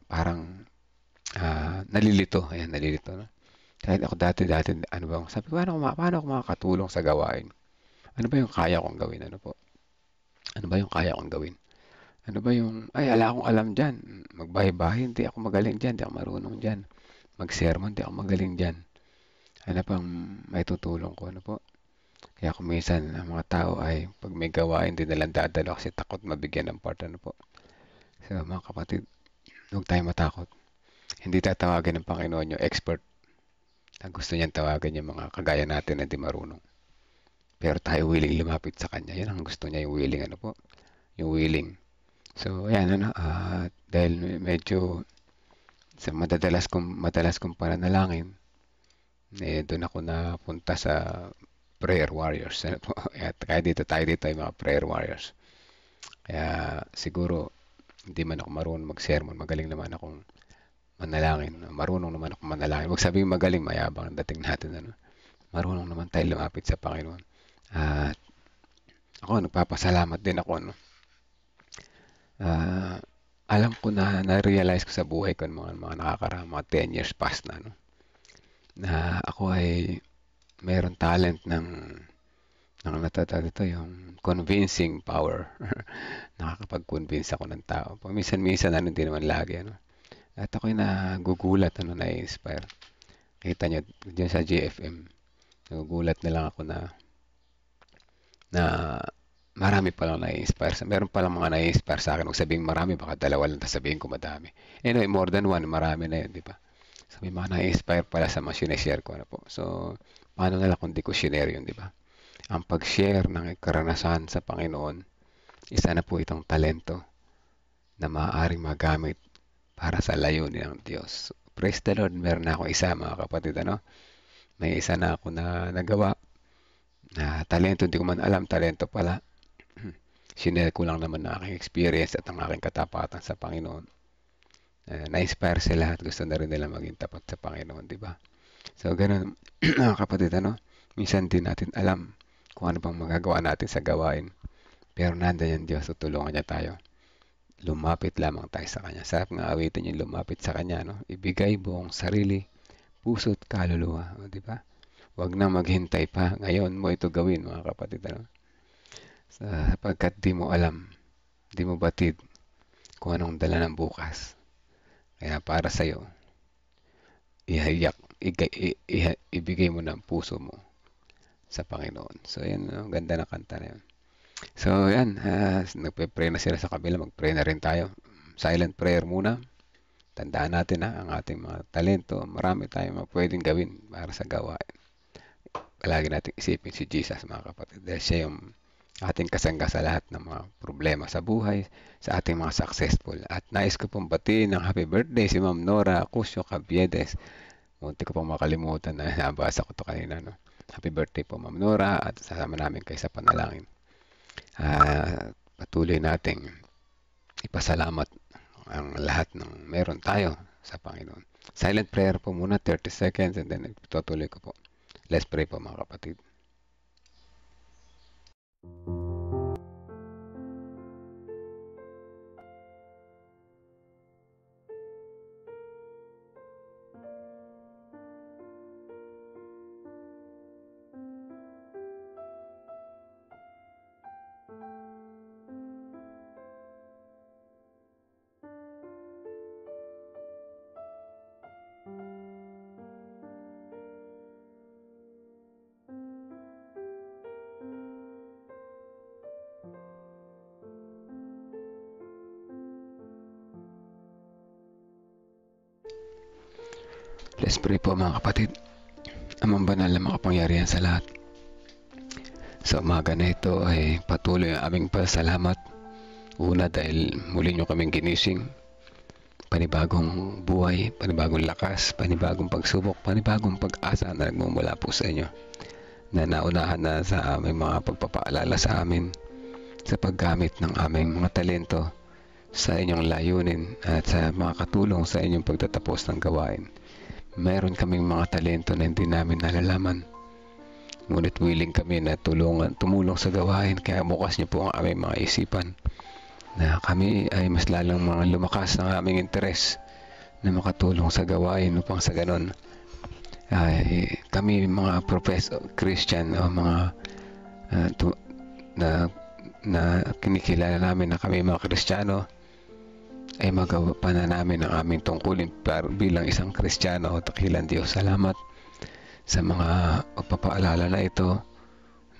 parang nalilito. Ayan, nalilito. No? Kahit ako dati, ano ba? Sabi ko, paano ako makakatulong sa gawain? Ano ba yung kaya kong gawin? Ano po? Ano ba yung kaya kong gawin? Ano ba yung, ala akong alam dyan. Magbahay-bahay, hindi ako magaling dyan. Hindi ako marunong dyan. Mag-sermon, hindi ako magaling dyan. Ano pang may tutulong ko? Ano po? Kaya kung minsan, ang mga tao ay, pag may gawain, hindi nalang dadalo kasi takot mabigyan ng part. Ano po? So, mga kapatid, huwag tayong matakot. Hindi tatawagin ng Panginoon yung expert. Ang gusto niyang tawagan yung mga kagaya natin na hindi marunong. Pero tayo willing lumapit sa Kanya. Yan ang gusto niya, yung willing. Ano po? Yung willing. So, ayan, dahil medyo sa madalas kong pananalangin, doon ako napunta sa prayer warriors. Ano po? Kaya tayo dito ay mga prayer warriors. Kaya siguro, hindi man ako marunong mag-sermon. Magaling naman akong manalangin. Marunong naman ako manalangin. Huwag sabihin magaling, mayabang ang dating natin. Ano? Marunong naman tayo lumapit sa Panginoon. At ako, nagpapasalamat din ako. No? Alam ko na-realize ko sa buhay ko mga nakakaraan, mga 10 years past na. No? Na ako ay mayroon talent ng natatag ito, yung convincing power. Nakakapag-convince ako ng tao. Minsan-minsan, hindi naman lagi. Ano? At ako'y nagugulat, na-inspire. Kita nyo, dyan sa GFM, nagugulat na lang ako na marami pa lang na-inspire. Meron pa lang mga na-inspire sa akin. Huwag sabihin marami, baka dalawa lang, tapos sabihin ko madami. Anyway, more than one, marami na yun, di ba? So, may mga na-inspire pala sa mga sineshare ko. Ano po? So, paano na lang kung di ko share yun, di ba? Ang pag-share ng karanasan sa Panginoon, isa na po itong talento na maaaring magamit para sa layunin ng Diyos. Praise the Lord, meron na ako isa, mga kapatid. Ano? May isa na ako na nagawa na talento, hindi ko man alam, talento pala. Sinare ko lang naman na aking experience at ang aking katapatan sa Panginoon. Na-inspire sila at gusto na rin nila maging tapat sa Panginoon, di ba? So, ganun, mga kapatid, ano? Minsan din natin alam kung ano bang magagawa natin sa gawain. Pero nandiyan yung Diyos, tutulungan niya tayo. Lumapit lamang tayo sa Kanya. Sarap nga awitin yung lumapit sa Kanya, no? Ibigay buong sarili, puso't kaluluwa, di ba? Huwag na maghintay pa. Ngayon mo ito gawin, mga kapatid, ano? Sapagkat di mo alam, di mo batid kung anong dala ng bukas. Kaya para sa'yo, ibigay mo ng puso mo sa Panginoon. So, yan, ang ganda na kanta na yun. So, yan, nagpe-pray na sila sa kabila, mag-pray na rin tayo. Silent prayer muna. Tandaan natin ang ating mga talento. Marami tayong pwedeng gawin para sa gawain. Palagi natin isipin si Jesus, mga kapatid. Dahil siya yung ating kasangga sa lahat ng mga problema sa buhay, sa ating mga successful. At nais ko pong batiin ng happy birthday si Ma'am Nora Acusio Caviedes. Munti ko pong makalimutan na nabasa ko ito kanina. No? Happy birthday po, Ma'am Nora, at sasama namin kayo sa panalangin. Patuloy nating ipasalamat ang lahat ng meron tayo sa Panginoon. Silent prayer po muna, 30 seconds, and then tutuloy ko po. Let's pray po, mga kapatid. Let's pray po, mga kapatid. Amang banal na makapangyarihan sa lahat. Sa umaga na ito ay patuloy ang aming pasalamat. Una dahil muli nyo kaming ginising. Panibagong buhay, panibagong lakas, panibagong pagsubok, panibagong pag-asa na nagmumula po sa inyo. Na naunahan na sa aming mga pagpapaalala sa amin sa paggamit ng aming mga talento sa inyong layunin at sa mga katulong sa inyong pagtatapos ng gawain. Meron kaming mga talento na hindi namin nalalaman. Ngunit willing kami na tumulong sa gawain, kaya bukas niyo po ang aming mga isipan na kami ay mas lalang mga lumakas ng aming interes na makatulong sa gawain upang sa ganon ay kami mga professor Christian o mga na kinikilala namin na kami mga Kristiyano ay magawa pa na namin ang aming tungkulin bilang isang Kristiyano o dakilang Diyos. Salamat sa mga pagpapaalala na ito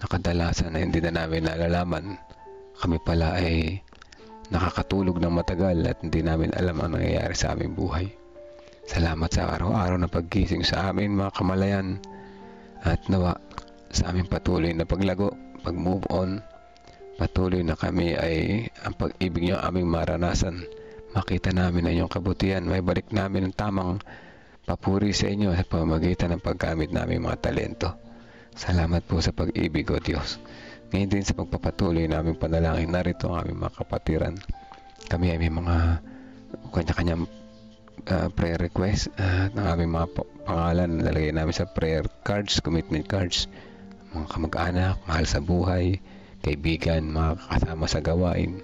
na kadalasan na hindi na namin nalalaman. Kami pala ay nakakatulog ng matagal at hindi namin alam ang nangyayari sa aming buhay. Salamat sa araw-araw na paggising sa amin mga kamalayan at nawa sa aming patuloy na paglago, pag-move on, patuloy na kami ay ang pag-ibig niyo aming maranasan. Makita namin ang inyong kabutihan, may balik namin ang tamang papuri sa inyo sa pamamagitan ng paggamit namin mga talento. Salamat po sa pag-ibig o Diyos. Ngayon din sa pagpapatuloy namin panalangin, narito ang aming mga kapatiran. Kami ay may mga kanya-kanyang prayer request ng aming mga pangalan na nalagay namin sa prayer cards, commitment cards, mga kamag-anak, mahal sa buhay, kaibigan, mga kasama sa gawain.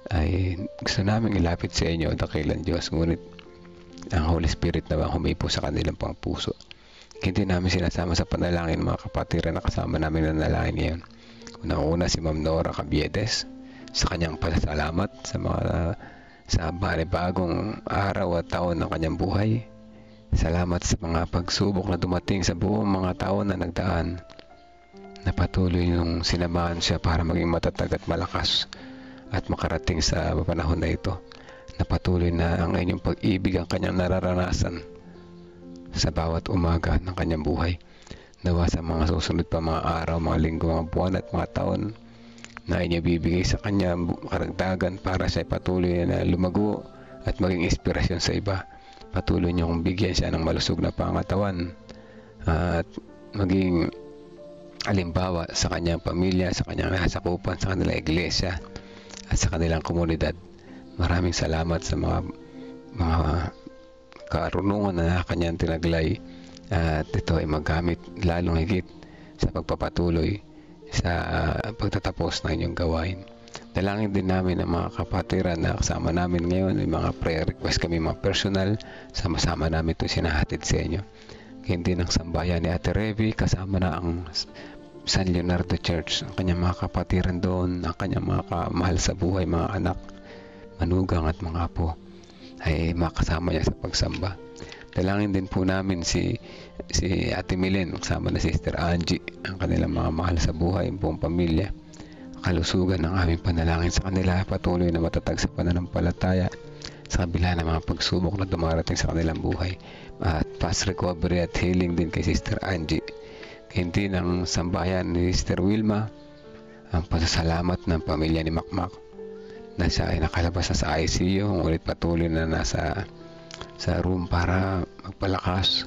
Ay gusto namin ilapit sa inyo dakilang Diyos, ngunit ang Holy Spirit na humipo sa kanilang pang puso. Hindi namin sinasama sa panalangin mga kapatiran na kasama namin na nalangin ngayon. Unang-una si Ma'am Nora Cabiedes sa kanyang pasasalamat sa bagong araw at taon ng kanyang buhay. Salamat sa mga pagsubok na dumating sa buong mga taon na nagdaan, na patuloy nung sinamahan siya para maging matatag at malakas at makarating sa panahon na ito. Na patuloy na ang inyong pag-ibig ang kanyang nararanasan sa bawat umaga ng kanyang buhay. Nawa sa mga susunod pa mga araw, mga linggo, mga buwan at mga taon na inyo bibigay sa kanya karagdagan para siya patuloy na lumago at maging inspirasyon sa iba. Patuloy niyong bigyan siya ng malusog na pangatawan at maging alimbawa sa kanyang pamilya, sa kanyang nasakupan, sa kanilang iglesia at sa kanilang komunidad. Maraming salamat sa mga karunungan na kanyang tinaglay at ito ay magamit lalong higit sa pagpapatuloy sa pagtatapos ng inyong gawain. Dalangin din namin ang mga kapatiran na kasama namin ngayon. May mga prayer request kami mga personal. Sama-sama namin ito sinahatid sa inyo. Hindi ng sambayan ni Ate Revi, kasama na ang San Leonardo Church, ang kanyang mga kapatiran doon, ang kanyang mga kamahal sa buhay, mga anak, manugang at mga apo ay makasama niya sa pagsamba. Dalangin din po namin si Ate Milen, kasama na Sister Angie, ang kanilang mga mahal sa buhay, ang buong pamilya. Kalusugan ng aming panalangin sa kanila, patuloy na matatag sa pananampalataya sa kabila ng mga pagsubok na dumarating sa kanilang buhay. At fast recovery at healing din kay Sister Angie. Hindi ng sambayan ni Sister Wilma, ang pasasalamat ng pamilya ni Makmak na siya ay nakalabas na sa ICU, ngunit patuloy na nasa room para magpalakas.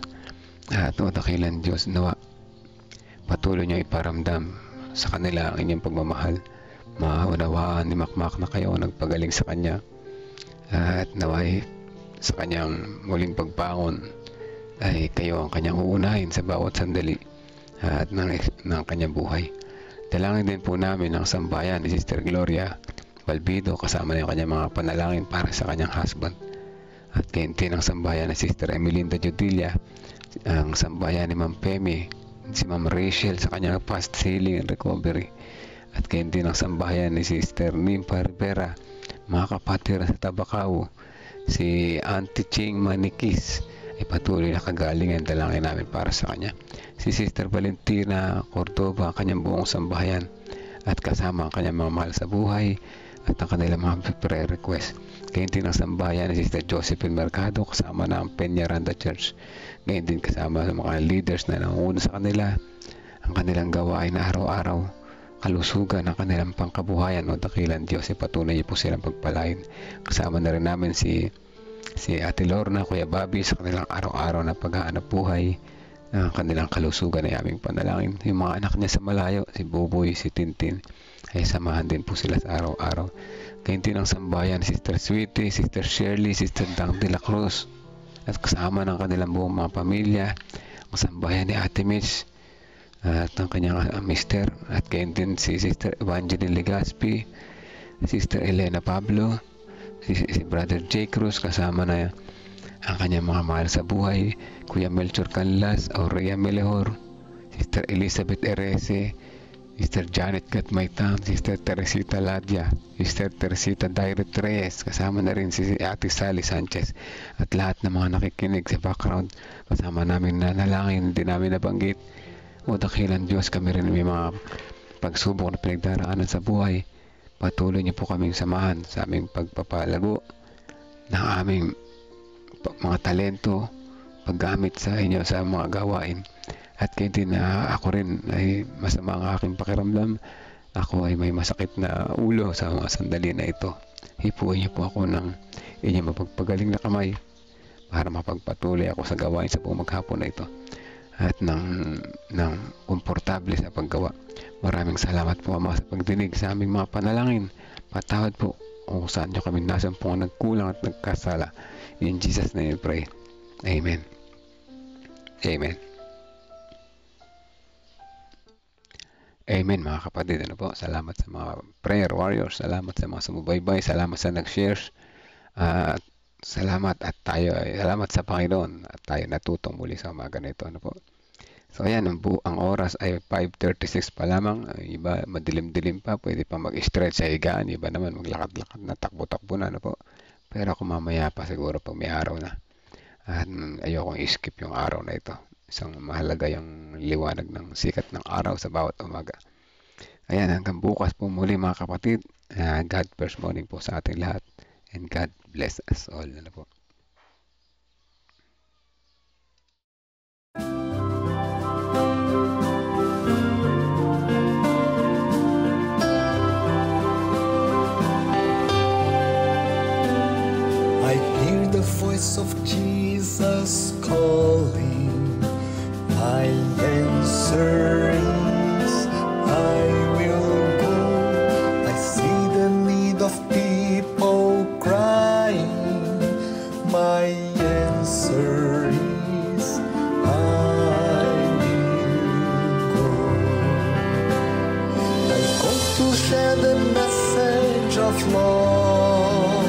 At dakilang Diyos, nawa patuloy niyo iparamdam sa kanila ang inyong pagmamahal. Maunawaan ni Makmak na kayo nagpagaling sa kanya at naway sa kanyang muling pagbangon ay kayo ang kanyang uunahin sa bawat sandali at ng kanyang buhay. Dalangin din po namin ang sambayan ni Sister Gloria Balbido, kasama na yung kanyang mga panalangin para sa kanyang husband. At kaintin ang sambayan ni Sister Emelinda Judilla, ang sambayan ni Ma'am Pemi, si Ma'am Rachel sa kanyang fast healing and recovery. At kaintin ang sambayan ni Sister Nimpa Rivera, mga kapatid sa Tabacao, si Auntie Ching Manikis, ay patuloy na kagalingan. Dalangin namin para sa kanya. Si Sister Valentina Cordova, kanyang buong sambahayan, at kasama ang kanyang mga mahal sa buhay at ang kanilang mga prayer request. Ngayon din ang sambahayan ni Sister Josephine Mercado, kasama na ang Peñaranda Church. Ngayon din kasama sa mga leaders na nanguna sa kanila, ang kanilang gawain na araw-araw kalusugan ng kanilang pangkabuhayan. O dakilang Diyos, patuloy niyo po silang pagpalain. Kasama na rin namin si Ate Lorna, Kuya Bobby sa kanilang araw-araw na paghahanap buhay, ng kanilang kalusugan ay aming panalangin. Yung mga anak niya sa malayo, si Buboy, si Tintin, ay samahan din po sila sa araw-araw. Gayun din ang sambayan, Sister Sweetie, Sister Shirley, Sister Dang de la Cruz, at kasama ng kanilang buong mga pamilya, ang sambayan ni Ate Mitch at ang kanyang mister, at gayun din si Sister Evangeline Legaspi, Sister Elena Pablo, si Brother J. Cruz, kasama na ang kanyang mga mahal sa buhay, Kuya Melchor Canlas, Aurea Melehor, Sister Elizabeth Erese, Sister Janet Gatmaytang, Sister Teresita Ladia, Sister Teresita Dairet Reyes, kasama na rin si Ate Sally Sanchez, at lahat ng mga nakikinig sa background. Kasama namin na nalangin, hindi namin nabanggit. O dakilang Diyos, kami rin may mga pagsubok na pinagdaraanan sa buhay. Patuloy niyo po kaming samahan sa aming pagpapalago ng aming mga talento, paggamit sa inyo sa mga gawain. At kayo din na ako rin ay masama ang aking pakiramdam. Ako ay may masakit na ulo sa mga sandali na ito. Hipuin niyo po ako ng inyong mapagpagaling na kamay para mapagpatuloy ako sa gawain sa buong maghapon na ito. At ng komportable sa paggawa. Maraming salamat po, Ama, sa pagdinig sa aming mga panalangin. Patawad po kung saan nyo kami nasampung nagkulang at nagkasala. In Jesus' name I pray. Amen. Amen. Amen, mga kapatid. Ano po? Salamat sa mga prayer warriors. Salamat sa mga sumubaybay. Salamat sa nag-shares. Salamat at tayo salamat sa Panginoon at tayo natutong muli sa umaga na ito. Ano po? So ayan, ang oras ay 5:36 pa lamang. Iba madilim-dilim pa, pwede pa mag-stretch sa higaan. Iba naman maglakad-lakad na, takbo-takbo na. Ano po? Pero kung mamaya pa siguro pag may araw na. At ayokong i-skip yung araw na ito. Isang mahalaga yung liwanag ng sikat ng araw sa bawat umaga. Ayan, hanggang bukas po muli mga kapatid. God first morning po sa ating lahat. And God bless us all. Ano po? I hear the voice of Jesus calling. My answer is, I will go. I see the need of people crying. My answer is, I will go. I go to share the message of love.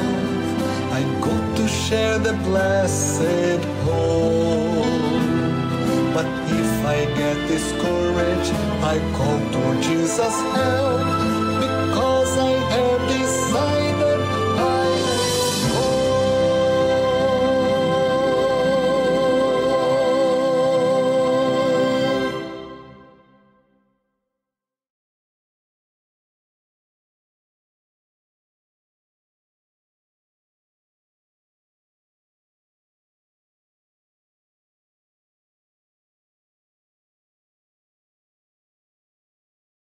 I go to share the blessed hope. But if I get discouraged, I call to Jesus' help, because I have decided